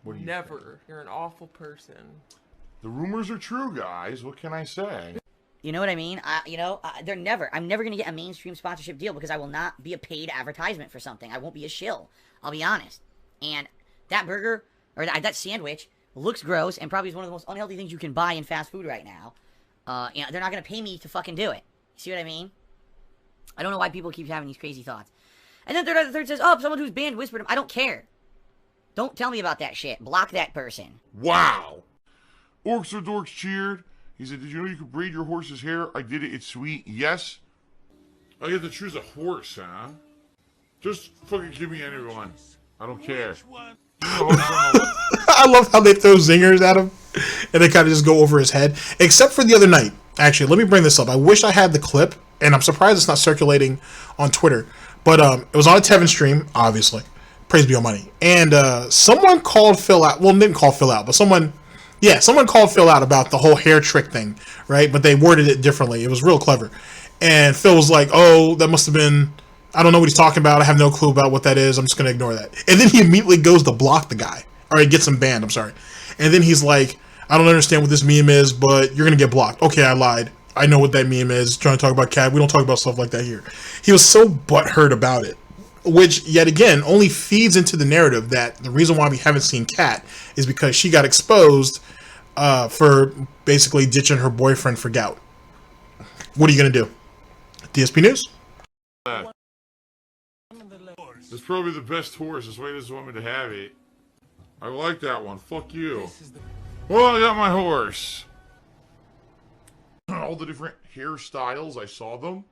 What do you Never. think? You're an awful person. The rumors are true, guys. What can I say? You know what I mean? I'm never going to get a mainstream sponsorship deal because I will not be a paid advertisement for something. I won't be a shill. I'll be honest. And that burger, or that sandwich, looks gross and probably is one of the most unhealthy things you can buy in fast food right now. They're not going to pay me to fucking do it. See what I mean? I don't know why people keep having these crazy thoughts. And then third says, oh, someone who's banned whispered him. I don't care. Don't tell me about that shit. Block that person. Wow. Orcs or Dorks cheered. He said, did you know you could braid your horse's hair? I did it. It's sweet. Yes. I get to choose a horse, huh? Just fucking give me anyone. I don't care. I love how they throw zingers at him and they kind of just go over his head. Except for the other night. Actually, let me bring this up. I wish I had the clip, and I'm surprised it's not circulating on Twitter. But it was on a Tevin stream, obviously. Praise be Almighty. And someone called Phil out. Well, didn't call Phil out, but someone called Phil out about the whole hair trick thing, right? But they worded it differently. It was real clever. And Phil was like, oh, that must have been, I don't know what he's talking about. I have no clue about what that is. I'm just going to ignore that. And then he immediately goes to block the guy. Or he gets him banned, I'm sorry. And then he's like, I don't understand what this meme is, but you're going to get blocked. Okay, I lied. I know what that meme is. Trying to talk about Cat. We don't talk about stuff like that here. He was so butthurt about it. Which, yet again, only feeds into the narrative that the reason why we haven't seen Cat is because she got exposed for basically ditching her boyfriend for gout. What are you going to do? DSP News? It's probably the best horse. That's why he doesn't want me to have it. I like that one. Fuck you. Well, I got my horse. All the different hairstyles, I saw them.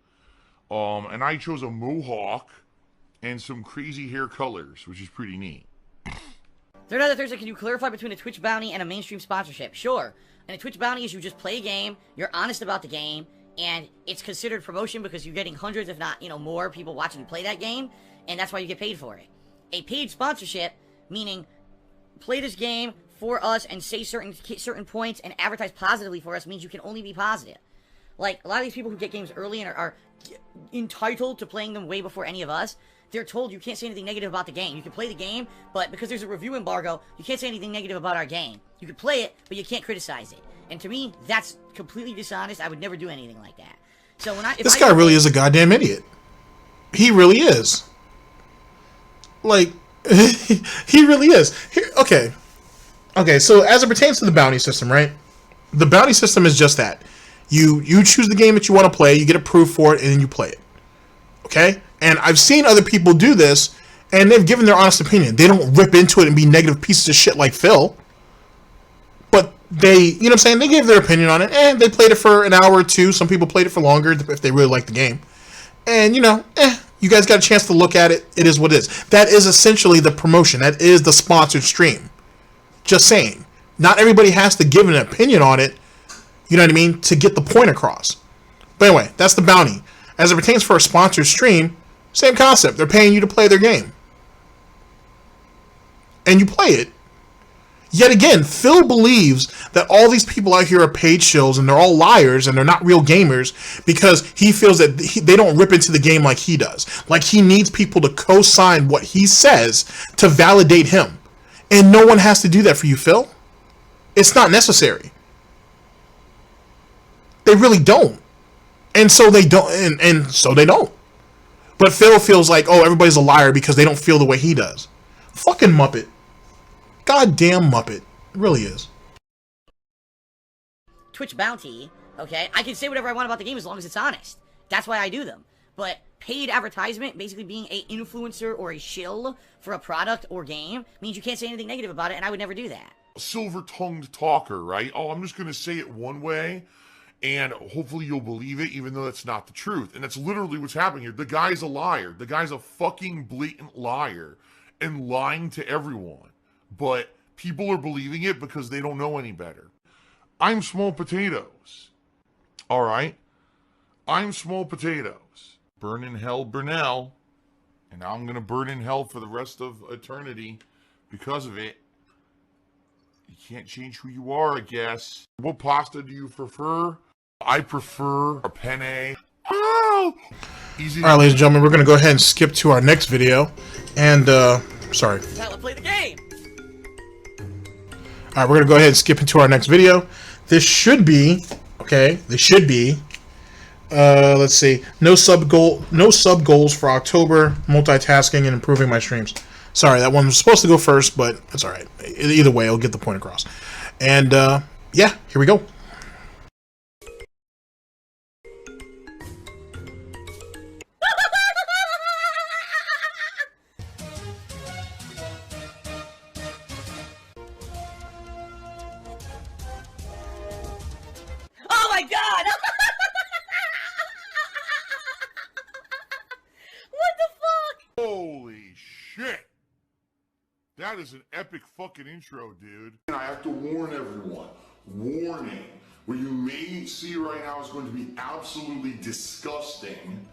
And I chose a mohawk and some crazy hair colors, which is pretty neat. Thursday, can you clarify between a Twitch bounty and a mainstream sponsorship? Sure. And a Twitch bounty is you just play a game, you're honest about the game, and it's considered promotion because you're getting hundreds, if not, more people watching you play that game, and that's why you get paid for it. A paid sponsorship, meaning play this game for us and say certain points and advertise positively for us, means you can only be positive. Like, a lot of these people who get games early and are entitled to playing them way before any of us, they're told you can't say anything negative about the game. You can play the game, but because there's a review embargo, you can't say anything negative about our game. You can play it, but you can't criticize it. And to me, that's completely dishonest. I would never do anything like that. So this guy really is a goddamn idiot. He really is. Like, he really is. Okay, so as it pertains to the bounty system, right? The bounty system is just that. You choose the game that you want to play, you get approved for it, and then you play it. Okay? And I've seen other people do this, and they've given their honest opinion. They don't rip into it and be negative pieces of shit like Phil. But they, you know what I'm saying? They gave their opinion on it, and they played it for an hour or two. Some people played it for longer if they really like the game. And, you guys got a chance to look at it. It is what it is. That is essentially the promotion. That is the sponsored stream. Just saying. Not everybody has to give an opinion on it, you know what I mean, to get the point across. But anyway, that's the bounty. As it pertains for a sponsored stream, same concept. They're paying you to play their game. And you play it. Yet again, Phil believes that all these people out here are paid shills and they're all liars and they're not real gamers because he feels that they don't rip into the game like he does. Like he needs people to co-sign what he says to validate him. And no one has to do that for you, Phil. It's not necessary. They really don't. And so they don't. And so they don't. But Phil feels like, oh, everybody's a liar because they don't feel the way he does. Fucking Muppet. Goddamn Muppet. It really is. Twitch bounty, okay? I can say whatever I want about the game as long as it's honest. That's why I do them. But paid advertisement, basically being a influencer or a shill for a product or game, means you can't say anything negative about it, and I would never do that. Silver-tongued talker, right? Oh, I'm just going to say it one way, and hopefully you'll believe it, even though that's not the truth. And that's literally what's happening here. The guy's a liar. The guy's a fucking blatant liar and lying to everyone. But people are believing it because they don't know any better. I'm small potatoes. All right? I'm small potatoes. Burn in hell, Burnell. And now I'm going to burn in hell for the rest of eternity because of it. You can't change who you are, I guess. What pasta do you prefer? I prefer a penne. Oh! Easy. All right, ladies and gentlemen, we're going to go ahead and skip to our next video. And, sorry. Now let's play the game! All right, we're going to go ahead and skip into our next video. This should be, okay, let's see, no sub goals for October, multitasking and improving my streams. Sorry, that one was supposed to go first, but it's all right. Either way, I'll get the point across. And, yeah, here we go. Oh my god! What the fuck? Holy shit! That is an epic fucking intro, dude. And I have to warn everyone. Warning. What you may see right now is going to be absolutely disgusting.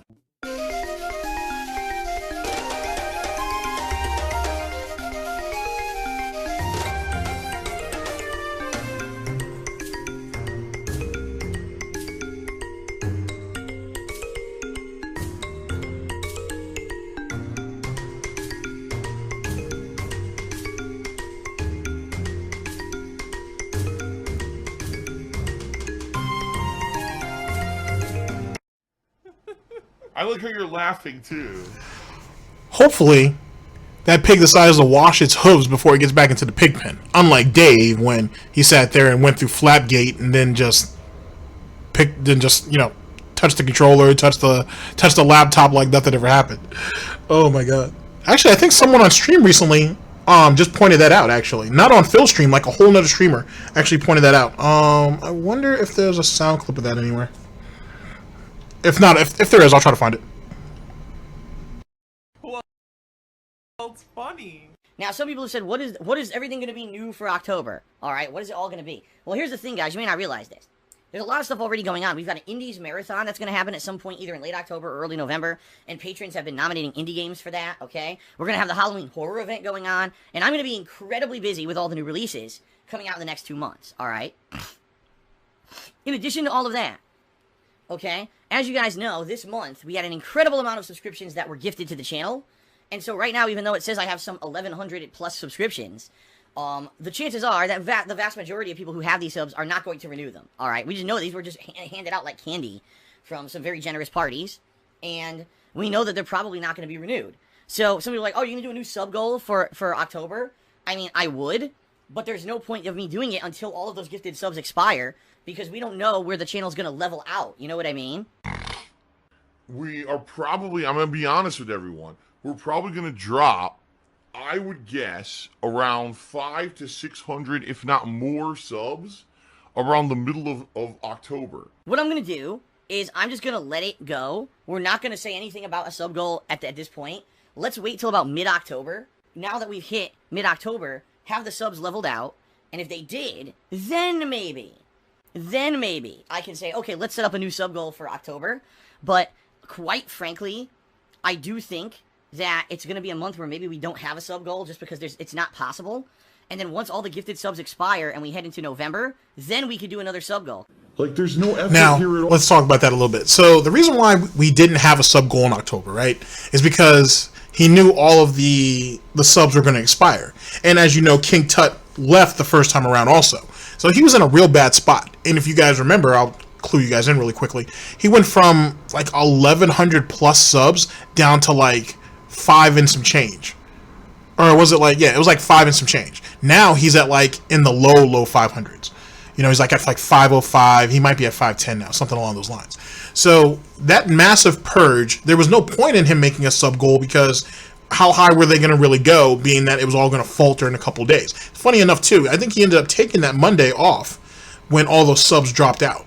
I like how you're laughing too. Hopefully, that pig decides to wash its hooves before it gets back into the pig pen. Unlike Dave, when he sat there and went through Flapgate and then just touched the controller, touched the laptop like nothing ever happened. Oh my god! Actually, I think someone on stream recently just pointed that out. Actually, not on Phil's stream, like a whole nother streamer actually pointed that out. I wonder if there's a sound clip of that anywhere. If not, if there is, I'll try to find it. Well, it's funny. Now, some people have said, what is everything going to be new for October? All right, what is it all going to be? Well, here's the thing, guys. You may not realize this. There's a lot of stuff already going on. We've got an Indies Marathon that's going to happen at some point, either in late October or early November, and patrons have been nominating indie games for that, okay? We're going to have the Halloween horror event going on, and I'm going to be incredibly busy with all the new releases coming out in the next 2 months, all right? In addition to all of that, okay, as you guys know, this month we had an incredible amount of subscriptions that were gifted to the channel. And so right now, even though it says I have some 1,100 plus subscriptions, the chances are that the vast majority of people who have these subs are not going to renew them. All right, we just know these were just handed out like candy from some very generous parties. And we know that they're probably not going to be renewed. So some people are like, oh, you're going to do a new sub goal for October? I mean, I would, but there's no point of me doing it until all of those gifted subs expire, because we don't know where the channel's going to level out. You know what I mean? We are probably, I'm going to be honest with everyone, we're probably going to drop, I would guess, around 500 to 600, if not more, subs around the middle of October. What I'm going to do is I'm just going to let it go. We're not going to say anything about a sub goal at this point. Let's wait till about mid-October. Now that we've hit mid-October, have the subs leveled out. And if they did, then maybe I can say, okay, let's set up a new sub goal for October. But quite frankly, I do think that it's going to be a month where maybe we don't have a sub goal just because it's not possible. And then once all the gifted subs expire and we head into November, then we could do another sub goal. Like, there's no effort Now, here at all. let's talk about that a little bit. So the reason why we didn't have a sub goal in October, right, is because he knew all of the subs were going to expire. And as you know, King Tut left the first time around also. So he was in a real bad spot. And if you guys remember, I'll clue you guys in really quickly. He went from like 1,100 plus subs down to like 5 and some change. Or was it like, yeah, it was like 5 and some change. Now he's at like in the low 500s. You know, he's like at like 505. He might be at 510 now, something along those lines. So that massive purge, there was no point in him making a sub goal because how high were they going to really go, being that it was all going to falter in a couple days. Funny enough, too, I think he ended up taking that Monday off when all those subs dropped out,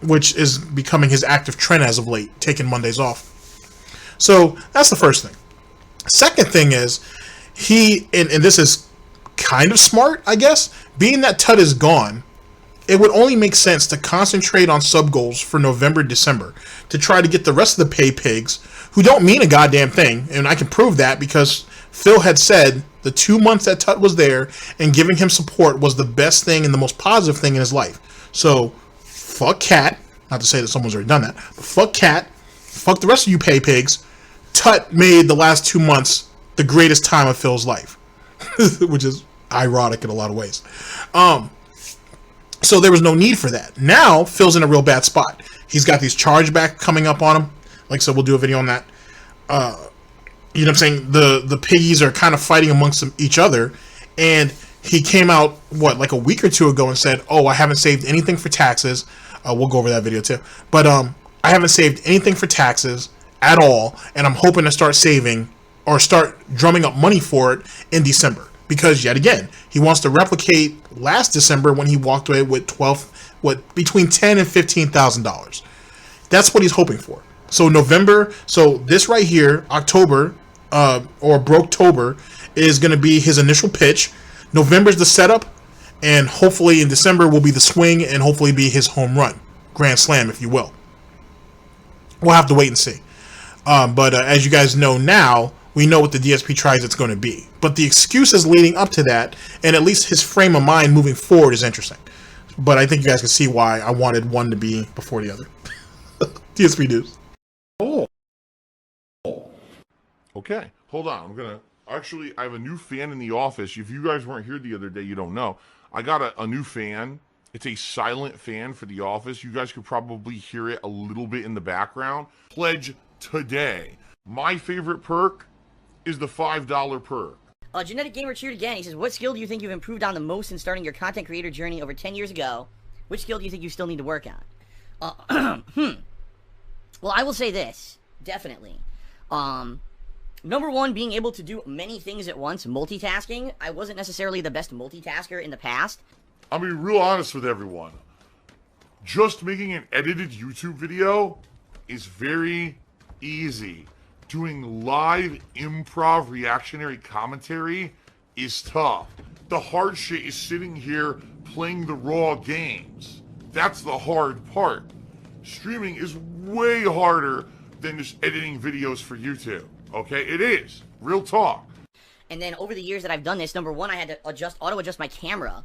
which is becoming his active trend as of late, taking Mondays off. So that's the first thing. Second thing is, and this is kind of smart, I guess, being that Tut is gone, it would only make sense to concentrate on sub goals for November, December to try to get the rest of the pay pigs who don't mean a goddamn thing. And I can prove that because Phil had said the 2 months that Tut was there and giving him support was the best thing and the most positive thing in his life. So fuck Cat. Not to say that someone's already done that, but fuck Cat. Fuck the rest of you pay pigs. Tut made the last 2 months the greatest time of Phil's life, which is ironic in a lot of ways. So there was no need for that. Now, Phil's in a real bad spot. He's got these chargebacks coming up on him. Like I said, we'll do a video on that. You know what I'm saying? The piggies are kind of fighting amongst each other. And he came out, like a week or two ago and said, oh, I haven't saved anything for taxes. We'll go over that video too. But I haven't saved anything for taxes at all. And I'm hoping to start saving or start drumming up money for it in December. Because yet again, he wants to replicate last December when he walked away with between $10,000 and $15,000. That's what he's hoping for. So November, so this right here, October, or Broketober, is going to be his initial pitch. November's the setup, and hopefully in December will be the swing, and hopefully be his home run, grand slam, if you will. We'll have to wait and see. But as you guys know now, we know what the DSP tries it's going to be. But the excuses leading up to that, and at least his frame of mind moving forward, is interesting. But I think you guys can see why I wanted one to be before the other. DSP News. Oh. Okay, hold on. I have a new fan in the office. If you guys weren't here the other day, you don't know. I got a new fan. It's a silent fan for the office. You guys could probably hear it a little bit in the background. Pledge today. My favorite perk is the $5 perk. Genetic Gamer cheered again. He says, what skill do you think you've improved on the most in starting your content creator journey over 10 years ago? Which skill do you think you still need to work on? Well, I will say this. Definitely. Number one, being able to do many things at once. Multitasking. I wasn't necessarily the best multitasker in the past. I'll be real honest with everyone. Just making an edited YouTube video is very easy. Doing live improv reactionary commentary is tough. The hard shit is sitting here playing the raw games. That's the hard part. Streaming is way harder than just editing videos for YouTube. Okay, it is. Real talk. And then over the years that I've done this, number one, I had to auto-adjust my camera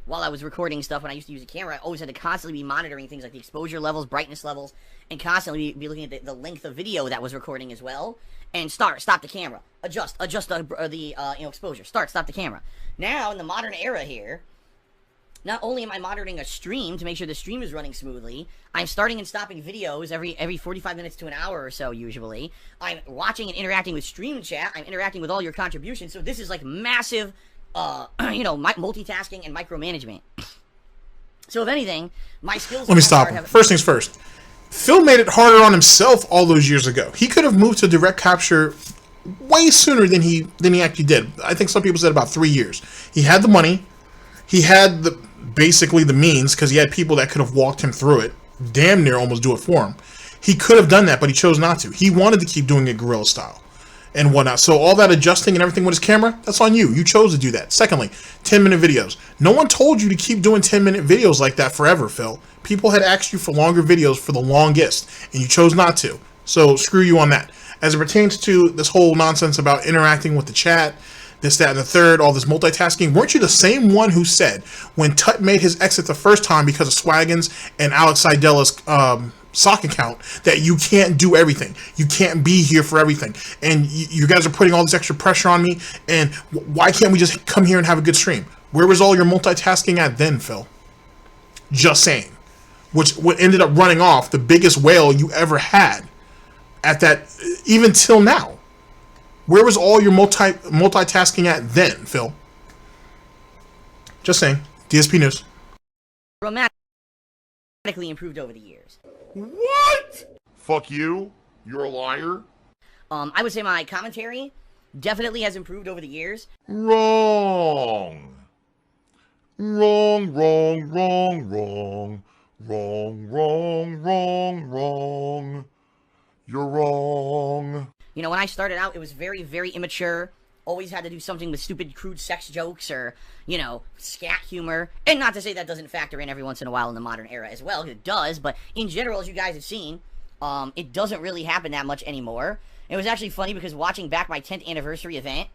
while I was recording stuff. When I used to use a camera, I always had to constantly be monitoring things like the exposure levels, brightness levels, and constantly be looking at the length of video that was recording as well. And stop the camera, adjust the exposure, stop the camera. Now in the modern era here, not only am I monitoring a stream to make sure the stream is running smoothly, I'm starting and stopping videos every 45 minutes to an hour or so usually. I'm watching and interacting with stream chat. I'm interacting with all your contributions. So this is like massive, multitasking and micromanagement. So if anything, my skills. Let me stop him. First things first. Phil made it harder on himself all those years ago. He could have moved to direct capture way sooner than he actually did. I think some people said about 3 years. He had the money. He had basically the means because he had people that could have walked him through it. Damn near almost do it for him. He could have done that, but he chose not to. He wanted to keep doing it guerrilla style and whatnot. So all that adjusting and everything with his camera, that's on you. You chose to do that. Secondly, 10-minute videos. No one told you to keep doing 10-minute videos like that forever, Phil. People had asked you for longer videos for the longest, and you chose not to. So screw you on that. As it pertains to this whole nonsense about interacting with the chat, this, that, and the third, all this multitasking, weren't you the same one who said when Tut made his exit the first time because of Swaggins and Alex Seidel's sock account that you can't do everything. You can't be here for everything. And you guys are putting all this extra pressure on me. And why can't we just come here and have a good stream? Where was all your multitasking at then, Phil? Just saying. What ended up running off the biggest whale you ever had at that, even till now. Where was all your multitasking at then, Phil? Just saying. DSP News. Dramatically improved over the years. What? Fuck you. You're a liar. I would say my commentary definitely has improved over the years. Wrong. Wrong, wrong, wrong, wrong. Wrong, wrong, wrong, wrong. You're wrong. You know, when I started out, it was very, very immature. Always had to do something with stupid, crude sex jokes or, you know, scat humor. And not to say that doesn't factor in every once in a while in the modern era as well. It does, but in general, as you guys have seen, it doesn't really happen that much anymore. It was actually funny because watching back my 10th anniversary event,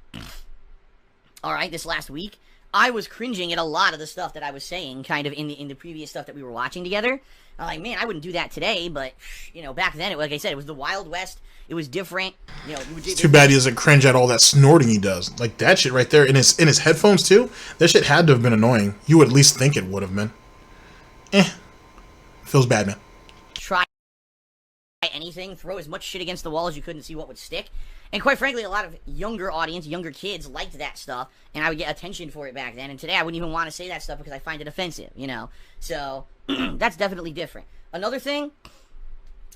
alright, this last week, I was cringing at a lot of the stuff that I was saying, kind of in the previous stuff that we were watching together. I'm like, man, I wouldn't do that today, but, you know, back then, like I said, it was the Wild West. It was different. You know, it's too bad he doesn't cringe at all that snorting he does. Like, that shit right there, in his headphones, too, that shit had to have been annoying. You would at least think it would have been. Feels bad, man. Try anything, throw as much shit against the wall as you could and see what would stick. And quite frankly, a lot of younger audience, younger kids liked that stuff, and I would get attention for it back then. And today, I wouldn't even want to say that stuff because I find it offensive, you know? So, that's definitely different. Another thing,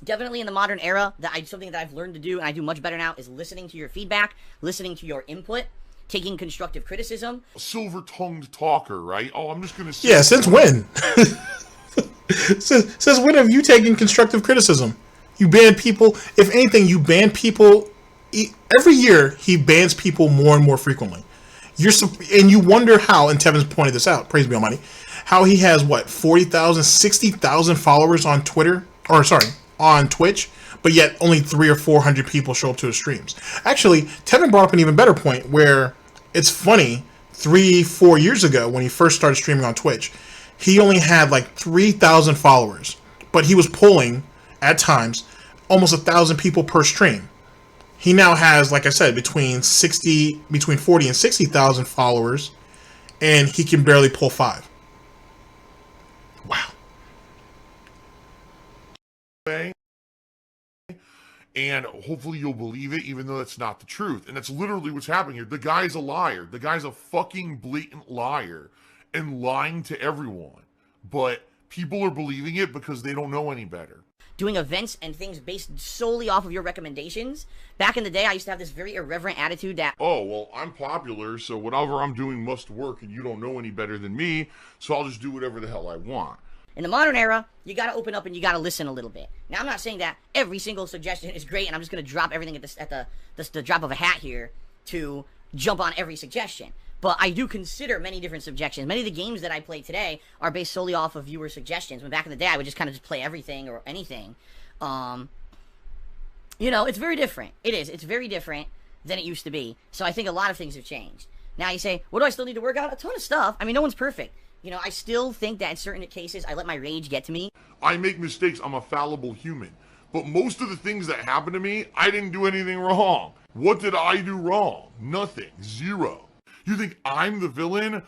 definitely in the modern era, something that I've learned to do, and I do much better now, is listening to your feedback, listening to your input, taking constructive criticism. A silver-tongued talker, right? Oh, I'm just gonna say... Yeah, since when? since when have you taken constructive criticism? You ban people. If anything, you ban people... Every year, he bans people more and more frequently. And you wonder how, and Tevin's pointed this out, praise be almighty, how he has, 40,000, 60,000 followers on Twitter, on Twitch, but yet only 300 or 400 people show up to his streams. Actually, Tevin brought up an even better point where it's funny, 3-4 years ago when he first started streaming on Twitch, he only had 3,000 followers, but he was pulling, at times, almost 1,000 people per stream. He now has, like I said, between 40 and 60,000 followers, and he can barely pull 5. Wow. And hopefully you'll believe it, even though that's not the truth. And that's literally what's happening here. The guy's a liar. The guy's a fucking blatant liar and lying to everyone. But people are believing it because they don't know any better. Doing events and things based solely off of your recommendations. Back in the day, I used to have this very irreverent attitude that, oh, well, I'm popular, so whatever I'm doing must work, and you don't know any better than me, so I'll just do whatever the hell I want. In the modern era, you gotta open up and you gotta listen a little bit. Now, I'm not saying that every single suggestion is great, and I'm just gonna drop everything at the drop of a hat here to jump on every suggestion. But I do consider many different suggestions. Many of the games that I play today are based solely off of viewer suggestions. When back in the day, I would just kind of just play everything or anything. You know, it's very different. It is. It's very different than it used to be. So I think a lot of things have changed. Now you say, what do I still need to work on? A ton of stuff. I mean, no one's perfect. You know, I still think that in certain cases, I let my rage get to me. I make mistakes. I'm a fallible human. But most of the things that happen to me, I didn't do anything wrong. What did I do wrong? Nothing. Zero. You think I'm the villain?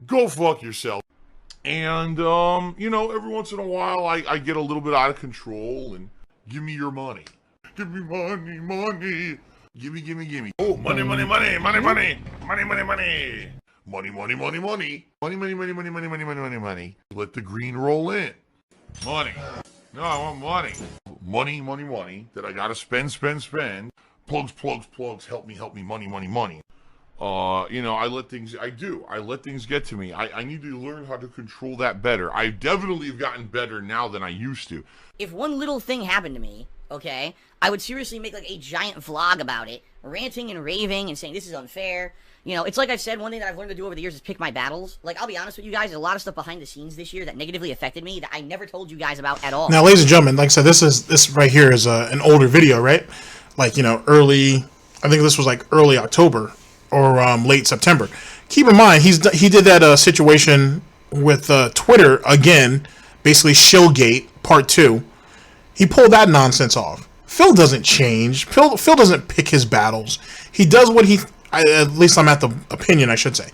Go fuck yourself. And, you know, every once in a while, I get a little bit out of control and give me your money. Give me money, money. Gimme, gimme, gimme. Oh, money, money, money, money, money. Money, money, money. Money, money, money, money. Money, money, money, money, money, money, money, money, money. Let the green roll in. Money. No, I want money. Money, money, money. That I gotta spend, spend, spend. Plugs, plugs, plugs. Help me, money, money, money. You know, I let things get to me. I need to learn how to control that better. I definitely have gotten better now than I used to. If one little thing happened to me, okay, I would seriously make a giant vlog about it, ranting and raving and saying this is unfair. You know, it's like I've said, one thing that I've learned to do over the years is pick my battles. Like, I'll be honest with you guys, there's a lot of stuff behind the scenes this year that negatively affected me that I never told you guys about at all. Now, ladies and gentlemen, like I said, this right here is an older video, right? Like, you know, I think this was early October or late September. Keep in mind, he did that situation with Twitter again, basically Shillgate Part 2. He pulled that nonsense off. Phil doesn't change. Phil doesn't pick his battles. He does what he... at least I'm at the opinion, I should say.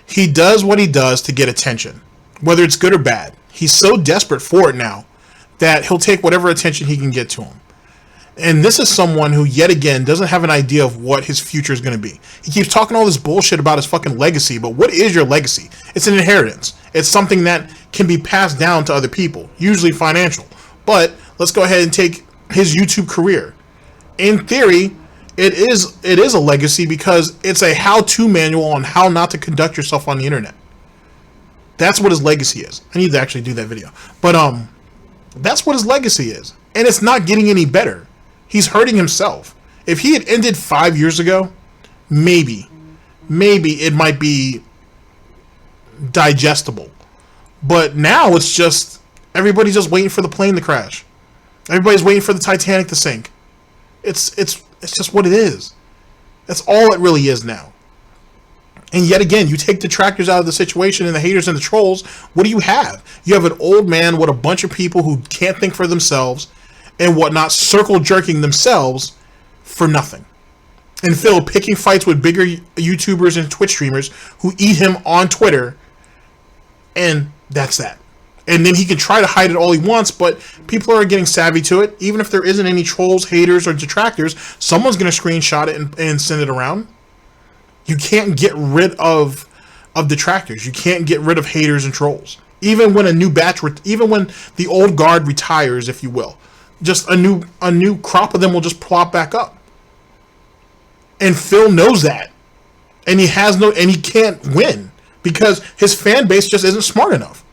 He does what he does to get attention, whether it's good or bad. He's so desperate for it now that he'll take whatever attention he can get to him. And this is someone who, yet again, doesn't have an idea of what his future is going to be. He keeps talking all this bullshit about his fucking legacy, but what is your legacy? It's an inheritance. It's something that can be passed down to other people, usually financial. But let's go ahead and take his YouTube career. In theory, it is a legacy because it's a how-to manual on how not to conduct yourself on the internet. That's what his legacy is. I need to actually do that video. But that's what his legacy is. And it's not getting any better. He's hurting himself. If he had ended 5 years ago, maybe it might be digestible. But now it's just, everybody's just waiting for the plane to crash. Everybody's waiting for the Titanic to sink. It's just what it is. That's all it really is now. And yet again, you take detractors out of the situation and the haters and the trolls, what do you have? You have an old man with a bunch of people who can't think for themselves and whatnot, circle jerking themselves for nothing. And Phil picking fights with bigger YouTubers and Twitch streamers who eat him on Twitter, and that's that. And then he can try to hide it all he wants, but people are getting savvy to it. Even if there isn't any trolls, haters, or detractors, someone's going to screenshot it and send it around. You can't get rid of detractors. You can't get rid of haters and trolls. Even when a new batch, even when the old guard retires, if you will, just a new crop of them will just plop back up. And Phil knows that, and he can't win because his fan base just isn't smart enough.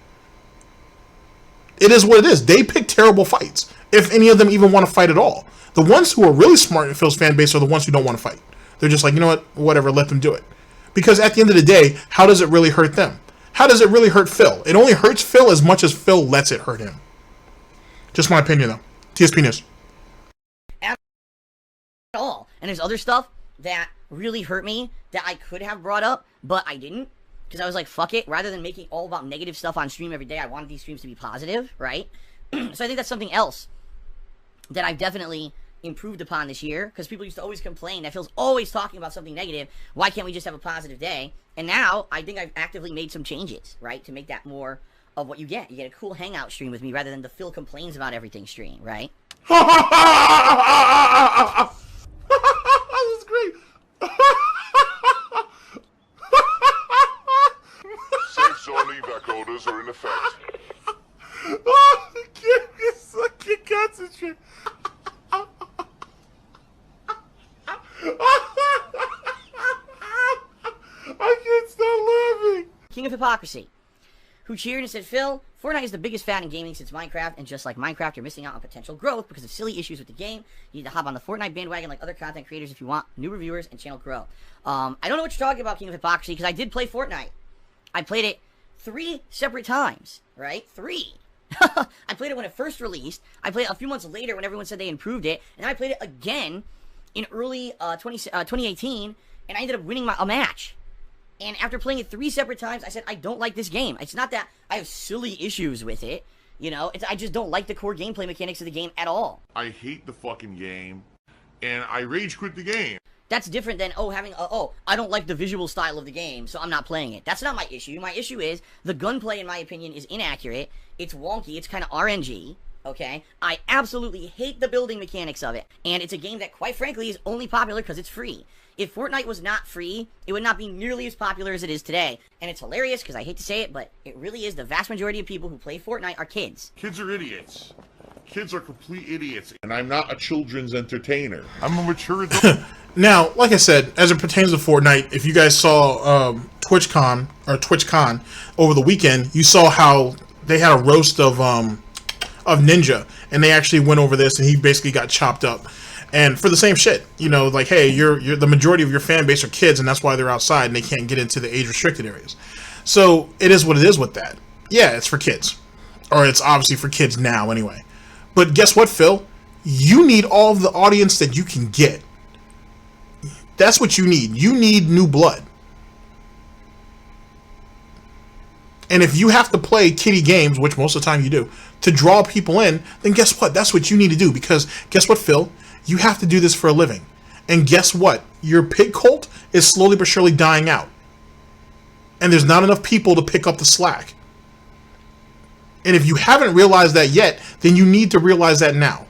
It is what it is. They pick terrible fights, if any of them even want to fight at all. The ones who are really smart in Phil's fan base are the ones who don't want to fight. They're just like, you know what, whatever, let them do it. Because at the end of the day, how does it really hurt them? How does it really hurt Phil? It only hurts Phil as much as Phil lets it hurt him. Just my opinion, though. TSP News. At all. And there's other stuff that really hurt me that I could have brought up, but I didn't. Because I was like, fuck it. Rather than making all about negative stuff on stream every day, I wanted these streams to be positive, right? So I think that's something else that I've definitely improved upon this year. Because people used to always complain that Phil's always talking about something negative. Why can't we just have a positive day? And now, I think I've actively made some changes, right? To make that more of what you get. You get a cool hangout stream with me rather than the Phil complains about everything stream, right? That was great. Safe zone evac orders are in effect. Oh, I can't concentrate. I can't stop laughing. King of Hypocrisy, who cheered and said, Phil, Fortnite is the biggest fad in gaming since Minecraft, and just like Minecraft, you're missing out on potential growth because of silly issues with the game. You need to hop on the Fortnite bandwagon like other content creators if you want new reviewers and channel grow. I don't know what you're talking about, King of Hypocrisy, because I did play Fortnite. I played it 3 separate times, right? 3. I played it when it first released. I played it a few months later when everyone said they improved it. And then I played it again in early 2018, and I ended up winning a match. And after playing it 3 separate times, I said, I don't like this game. It's not that I have silly issues with it. You know, I just don't like the core gameplay mechanics of the game at all. I hate the fucking game, and I rage quit the game. That's different than, I don't like the visual style of the game, so I'm not playing it. That's not my issue. My issue is the gunplay, in my opinion, is inaccurate. It's wonky. It's kind of RNG, okay? I absolutely hate the building mechanics of it. And it's a game that, quite frankly, is only popular because it's free. If Fortnite was not free, it would not be nearly as popular as it is today. And it's hilarious because I hate to say it, but it really is the vast majority of people who play Fortnite are kids. Kids are idiots. Kids are complete idiots, and I'm not a children's entertainer. I'm a mature adult. Now, like I said, as it pertains to Fortnite, if you guys saw TwitchCon over the weekend, you saw how they had a roast of Ninja, and they actually went over this, and he basically got chopped up. And for the same shit, you know, like, hey, you're the majority of your fan base are kids, and that's why they're outside, and they can't get into the age-restricted areas. So it is what it is with that. Yeah, it's for kids. Or it's obviously for kids now, anyway. But guess what, Phil? You need all of the audience that you can get. That's what you need. You need new blood. And if you have to play kiddie games, which most of the time you do, to draw people in, then guess what? That's what you need to do. Because guess what, Phil? You have to do this for a living. And guess what? Your pig cult is slowly but surely dying out. And there's not enough people to pick up the slack. And if you haven't realized that yet, then you need to realize that now.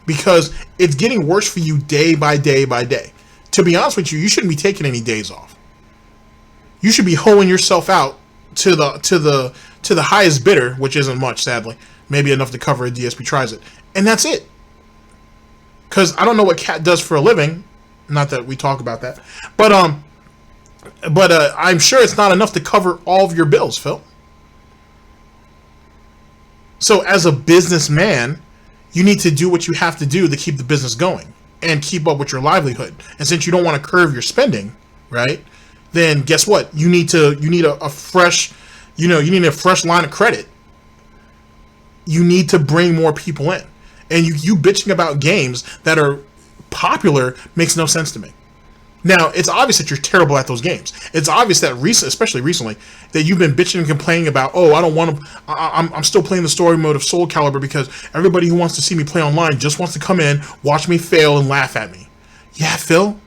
Because it's getting worse for you day by day by day. To be honest with you, you shouldn't be taking any days off. You should be hoeing yourself out to the highest bidder, which isn't much, sadly. Maybe enough to cover a DSP tries it. And that's it. Because I don't know what Cat does for a living. Not that we talk about that. But I'm sure it's not enough to cover all of your bills, Phil. So as a businessman, you need to do what you have to do to keep the business going and keep up with your livelihood. And since you don't want to curve your spending, right? Then guess what? You need a fresh, you need a fresh line of credit. You need to bring more people in. And you bitching about games that are popular makes no sense to me. Now, it's obvious that you're terrible at those games. It's obvious that especially recently, that you've been bitching and complaining about, oh, I don't want to, I'm still playing the story mode of Soul Calibur because everybody who wants to see me play online just wants to come in, watch me fail, and laugh at me. Yeah, Phil.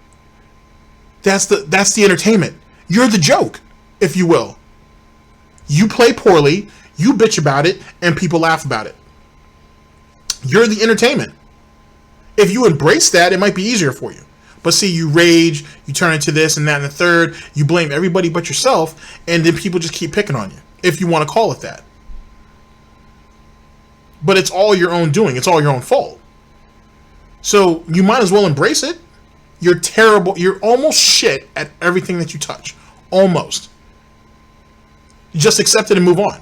That's the entertainment. You're the joke, if you will. You play poorly, you bitch about it, and people laugh about it. You're the entertainment. If you embrace that, it might be easier for you. But see, you rage, you turn into this and that and the third, you blame everybody but yourself, and then people just keep picking on you, if you want to call it that. But it's all your own doing. It's all your own fault. So you might as well embrace it. You're terrible. You're almost shit at everything that you touch. Almost. You just accept it and move on.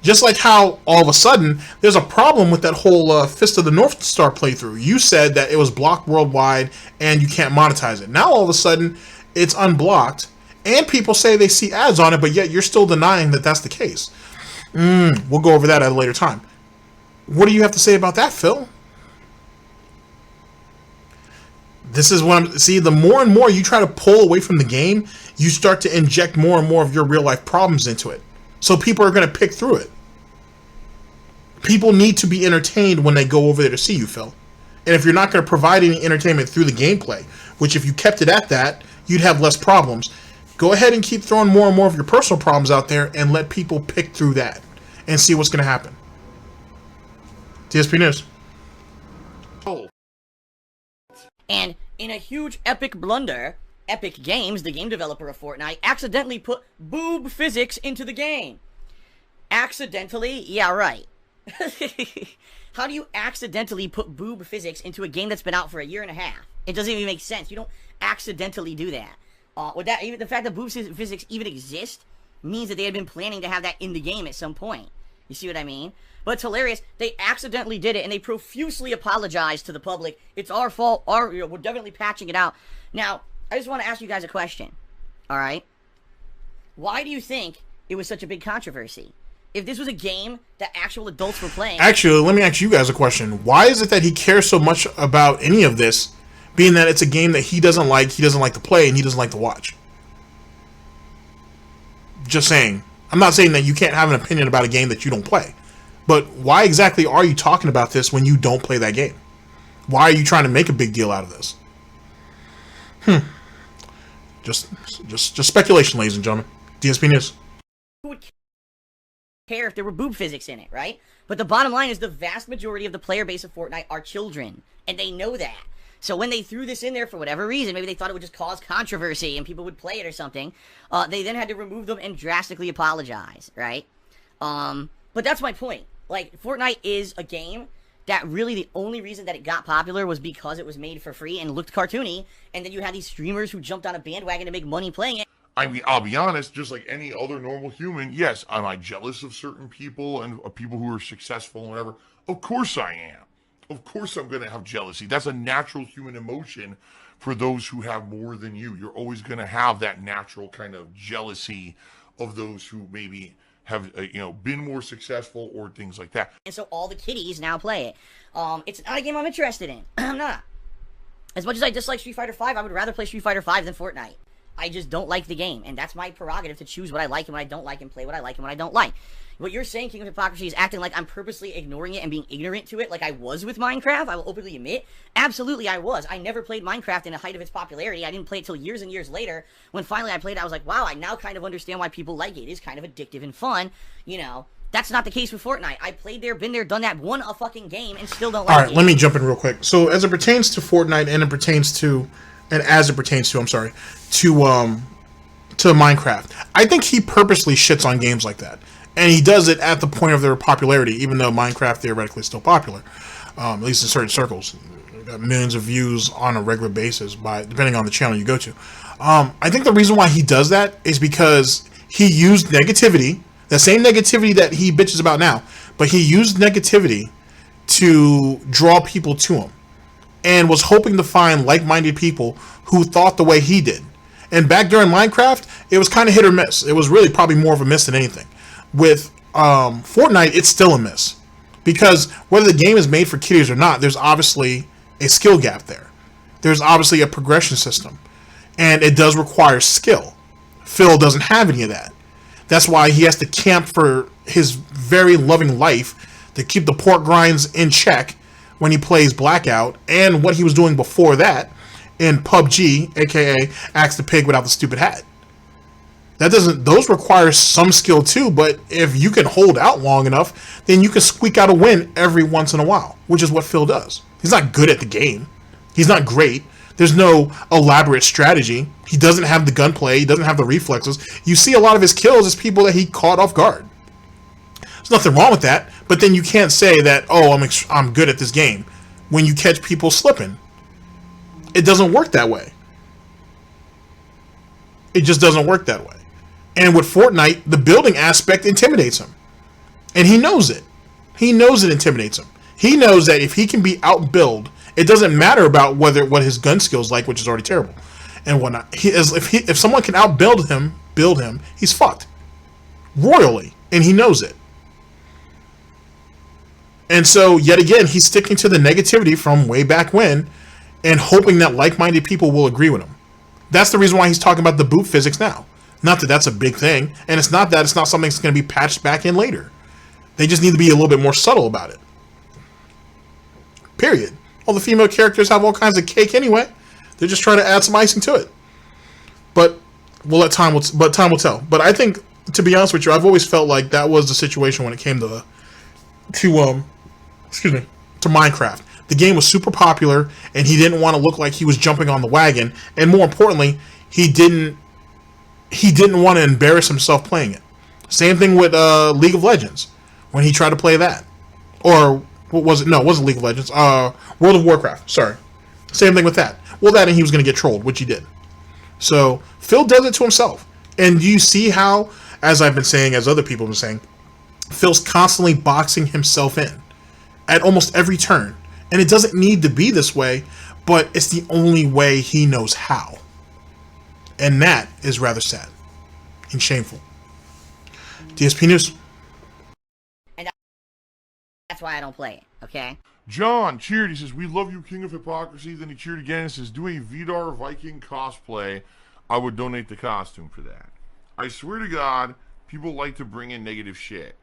Just like how, all of a sudden, there's a problem with that whole Fist of the North Star playthrough. You said that it was blocked worldwide and you can't monetize it. Now, all of a sudden, it's unblocked, and people say they see ads on it, but yet you're still denying that that's the case. We'll go over that at a later time. What do you have to say about that, Phil? This is what see, the more and more you try to pull away from the game, you start to inject more and more of your real-life problems into it. So people are going to pick through it. People need to be entertained when they go over there to see you, Phil. And if you're not going to provide any entertainment through the gameplay, which if you kept it at that, you'd have less problems. Go ahead and keep throwing more and more of your personal problems out there and let people pick through that and see what's going to happen. DSP News. And in a huge epic blunder, Epic Games, the game developer of Fortnite, accidentally put boob physics into the game. Accidentally? Yeah, right. How do you accidentally put boob physics into a game that's been out for 1.5 years? It doesn't even make sense. You don't accidentally do that. With that, even the fact that boob physics even exist means that they had been planning to have that in the game at some point. You see what I mean? But it's hilarious. They accidentally did it, and they profusely apologized to the public. It's our fault. We're definitely patching it out. Now, I just want to ask you guys a question. All right? Why do you think it was such a big controversy? If this was a game that actual adults were playing... Actually, let me ask you guys a question. Why is it that he cares so much about any of this, being that it's a game that he doesn't like to play, and he doesn't like to watch? Just saying. I'm not saying that you can't have an opinion about a game that you don't play. But why exactly are you talking about this when you don't play that game? Why are you trying to make a big deal out of this? Just speculation, ladies and gentlemen. DSP News. Who would care if there were boob physics in it, right? But the bottom line is the vast majority of the player base of Fortnite are children, and they know that. So when they threw this in there for whatever reason, maybe they thought it would just cause controversy and people would play it or something, they then had to remove them and drastically apologize, right? But that's my point. Like, Fortnite is a game that really the only reason that it got popular was because it was made for free and looked cartoony, and then you had these streamers who jumped on a bandwagon to make money playing it. I mean, I'll be honest, just like any other normal human, yes, am I jealous of certain people and people who are successful and whatever? Of course I am. Of course I'm going to have jealousy. That's a natural human emotion for those who have more than you. You're always going to have that natural kind of jealousy of those who maybe have been more successful or things like that. And so all the kiddies now play it. It's not a game I'm interested in. I'm not. As much as I dislike Street Fighter V, I would rather play Street Fighter V than Fortnite. I just don't like the game, and that's my prerogative to choose what I like and what I don't like and play what I like and what I don't like. What you're saying, King of Hypocrisy, is acting like I'm purposely ignoring it and being ignorant to it like I was with Minecraft. I will openly admit, absolutely I was. I never played Minecraft in the height of its popularity. I didn't play it till years and years later. When finally I played it, I was like, wow, I now kind of understand why people like it. It is kind of addictive and fun, you know. That's not the case with Fortnite. I played there, been there, done that, won a fucking game, and still don't like it. Alright, let me jump in real quick. So, as it pertains to Fortnite and as it pertains to, to Minecraft, I think he purposely shits on games like that. And he does it at the point of their popularity, even though Minecraft theoretically is still popular, at least in certain circles. Got millions of views on a regular basis, depending on the channel you go to. I think the reason why he does that is because he used negativity, the same negativity that he bitches about now, but he used negativity to draw people to him, and was hoping to find like-minded people who thought the way he did. And back during Minecraft, it was kind of hit or miss. It was really probably more of a miss than anything. With Fortnite, it's still a miss. Because whether the game is made for kiddies or not, there's obviously a skill gap there. There's obviously a progression system. And it does require skill. Phil doesn't have any of that. That's why he has to camp for his very loving life to keep the pork grinds in check when he plays Blackout, and what he was doing before that in PUBG, aka Axe the Pig without the stupid hat. Those require some skill too, but if you can hold out long enough, then you can squeak out a win every once in a while, which is what Phil does. He's not good at the game. He's not great. There's no elaborate strategy. He doesn't have the gunplay. He doesn't have the reflexes. You see a lot of his kills as people that he caught off guard. There's nothing wrong with that, but then you can't say that, oh, I'm good at this game when you catch people slipping. It doesn't work that way. It just doesn't work that way. And with Fortnite, the building aspect intimidates him. And he knows it. He knows it intimidates him. He knows that if he can be outbuilt, it doesn't matter about what his gun skills like, which is already terrible, and whatnot. If someone can outbuild him, he's fucked royally, and he knows it. And so, yet again, he's sticking to the negativity from way back when, and hoping that like-minded people will agree with him. That's the reason why he's talking about the boot physics now. Not that that's a big thing, and it's not something that's going to be patched back in later. They just need to be a little bit more subtle about it. Period. All the female characters have all kinds of cake anyway. They're just trying to add some icing to it. But time will tell. But I think, to be honest with you, I've always felt like that was the situation when it came to Minecraft. The game was super popular, and he didn't want to look like he was jumping on the wagon, and more importantly, he didn't want to embarrass himself playing it. Same thing with League of Legends, when he tried to play that. Or, what was it? No, it wasn't League of Legends. World of Warcraft, sorry. Same thing with that. Well, that, and he was going to get trolled, which he did. So, Phil does it to himself. And do you see how, as I've been saying, as other people have been saying, Phil's constantly boxing himself in at almost every turn. And it doesn't need to be this way, but it's the only way he knows how. And that is rather sad and shameful. DSP News. And that's why I don't play it, okay? John cheered. He says, "We love you, King of Hypocrisy." Then he cheered again and says, "Do a Vidar Viking cosplay. I would donate the costume for that." I swear to God, people like to bring in negative shit.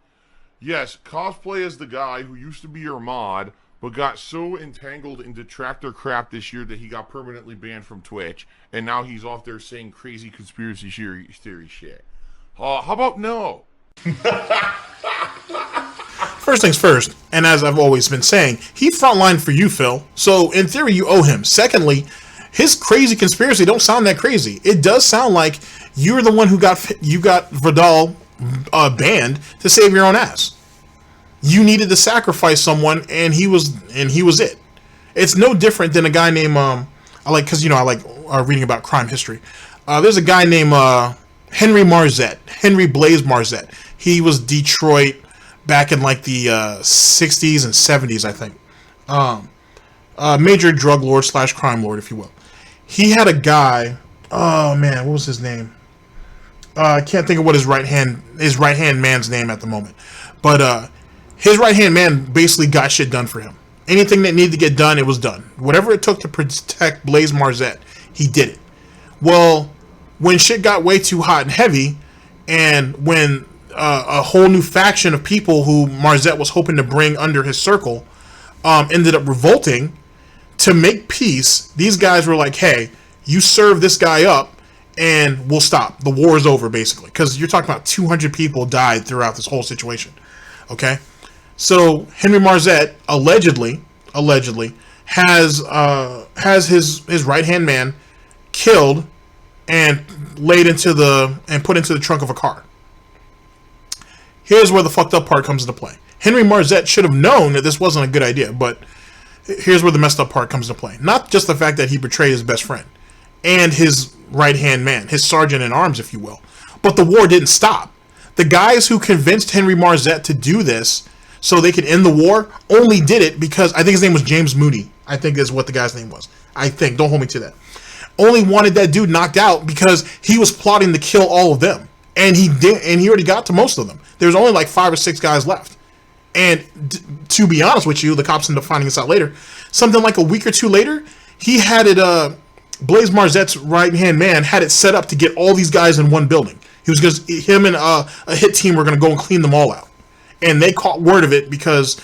Yes, cosplay as the guy who used to be your mod, but got so entangled in detractor crap this year that he got permanently banned from Twitch, and now he's off there saying crazy conspiracy theory shit. How about no? First things first, and as I've always been saying, he frontlined for you, Phil. So in theory, you owe him. Secondly, his crazy conspiracy don't sound that crazy. It does sound like you're the one who got Vidal banned to save your own ass. You needed to sacrifice someone, and he was it. It's no different than a guy named I like reading about crime history. There's a guy named Henry Blaze Marzette. He was Detroit back in like the 60s and 70s, I think. Major drug lord / crime lord, if you will. He had a guy. Oh man, what was his name? I can't think of what his right hand man's name at the moment. But his right hand man basically got shit done for him. Anything that needed to get done, it was done. Whatever it took to protect Blaze Marzette, he did it. Well, when shit got way too hot and heavy, and when a whole new faction of people who Marzette was hoping to bring under his circle ended up revolting to make peace, these guys were like, hey, you serve this guy up and we'll stop. The war is over, basically. Because you're talking about 200 people died throughout this whole situation. Okay? So Henry Marzette allegedly has his right-hand man killed and put into the trunk of a car. Here's where the fucked up part comes into play. Henry Marzette should have known that this wasn't a good idea, but here's where the messed up part comes into play. Not just the fact that he betrayed his best friend and his right-hand man, his sergeant-in-arms, if you will, but the war didn't stop. The guys who convinced Henry Marzette to do this so they could end the war only did it because, I think his name was James Mooney. I think is what the guy's name was. I think. Don't hold me to that. Only wanted that dude knocked out because he was plotting to kill all of them. And he did, and he already got to most of them. There's only like 5 or 6 guys left. And to be honest with you, the cops ended up finding this out later. Something like a week or two later, he had it, Blaise Marzette's right-hand man had it set up to get all these guys in one building. Him and a hit team were going to go and clean them all out. And they caught word of it because,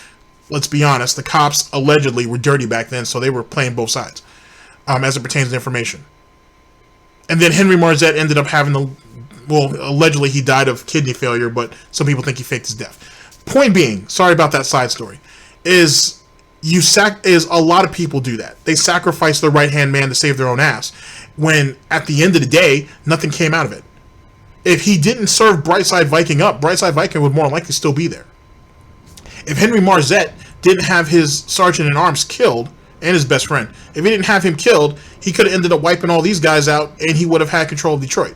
let's be honest, the cops allegedly were dirty back then, so they were playing both sides as it pertains to information. And then Henry Marzette ended up having allegedly he died of kidney failure, but some people think he faked his death. Point being, sorry about that side story, is a lot of people do that. They sacrifice their right-hand man to save their own ass, when at the end of the day, nothing came out of it. If he didn't serve Brightside Viking up, Brightside Viking would more than likely still be there. If Henry Marzette didn't have his sergeant-in-arms killed, and his best friend, if he didn't have him killed, he could have ended up wiping all these guys out, and he would have had control of Detroit.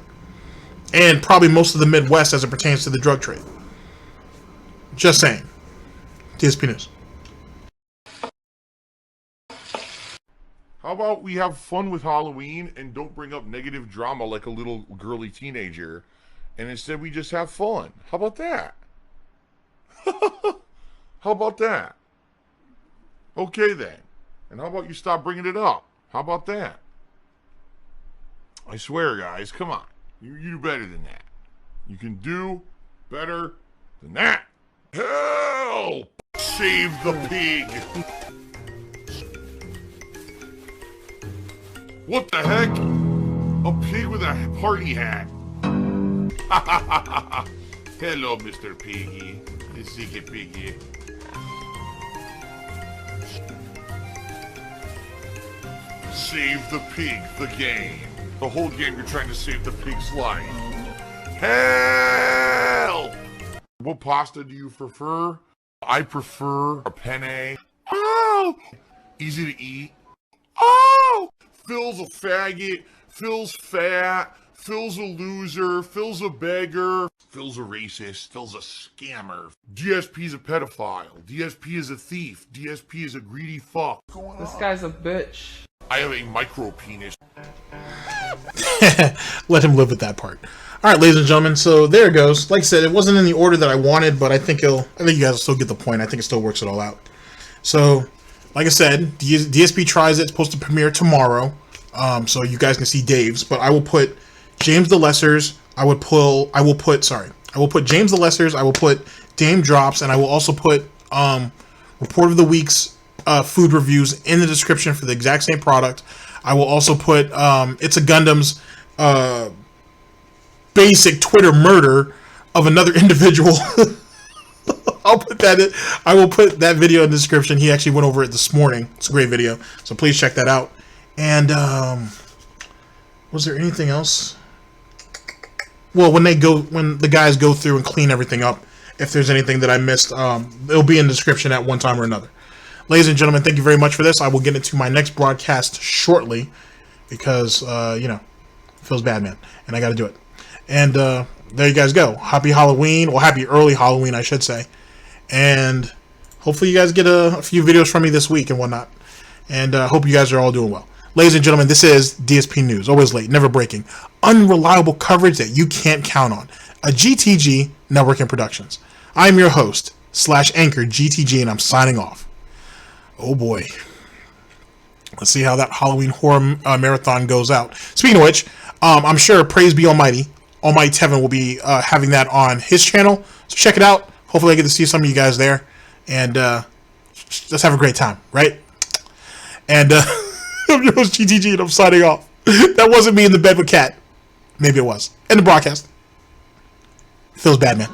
And probably most of the Midwest as it pertains to the drug trade. Just saying. DSP News. How about we have fun with Halloween and don't bring up negative drama like a little girly teenager, and instead we just have fun? How about that? How about that? Okay then. And how about you stop bringing it up? How about that? I swear, guys, come on. You do better than that. You can do better than that. Help! Save the pig! What the heck? A pig with a party hat. Hello, Mr. Piggy. The secret piggy. Save the pig, the game. The whole game you're trying to save the pig's life. Help! What pasta do you prefer? I prefer a penne. Oh! Easy to eat. Oh! Phil's a faggot. Phil's fat. Phil's a loser. Phil's a beggar. Phil's a racist. Phil's a scammer. DSP's a pedophile. DSP is a thief. DSP is a greedy fuck. This guy's a bitch. I have a micro penis. Let him live with that part. All right, ladies and gentlemen. So there it goes. Like I said, it wasn't in the order that I wanted, but I think you guys will still get the point. I think it still works it all out. So, like I said, DSP tries it. It's supposed to premiere tomorrow. So you guys can see Dave's, but I will put James the Lesser's. I will put James the Lesser's. I will put Daym drops, and I will also put Report of the Week's food reviews in the description for the exact same product. I will also put ItsAGundam's basic Twitter murder of another individual. I'll put that in. I will put that video in the description. He actually went over it this morning. It's a great video, so please check that out. And was there anything else? Well, when the guys go through and clean everything up, if there's anything that I missed, it'll be in the description at one time or another. Ladies and gentlemen, thank you very much for this. I will get into my next broadcast shortly because, it feels bad, man, and I got to do it. And there you guys go. Happy Halloween. Well, happy early Halloween, I should say. And hopefully you guys get a few videos from me this week and whatnot. And hope you guys are all doing well. Ladies and gentlemen, this is DSP News. Always late, never breaking. Unreliable coverage that you can't count on. A GTG Networking Productions. I'm your host, /anchor GTG, and I'm signing off. Oh boy. Let's see how that Halloween horror marathon goes out. Speaking of which, I'm sure Praise Be Almighty Tevin will be having that on his channel. So check it out. Hopefully I get to see some of you guys there. And let's have a great time, right? And I'm your host, GTG, and I'm signing off. That wasn't me in the bed with Cat. Maybe it was. End the broadcast. Feels bad, man.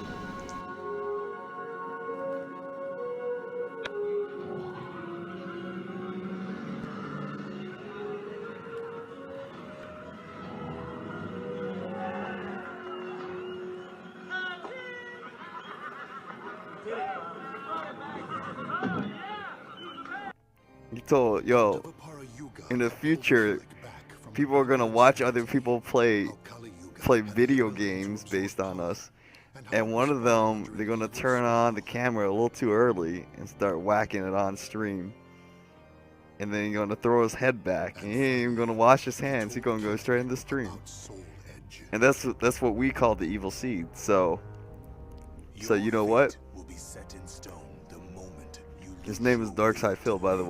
He told, yo, in the future, people are gonna watch other people play video games based on us, and one of them, they're gonna turn on the camera a little too early and start whacking it on stream, and then he's gonna throw his head back, and he ain't even gonna wash his hands. He's gonna go straight in the stream, and that's what we call the evil seed. So you know what? His name is Darkside Phil, by the way.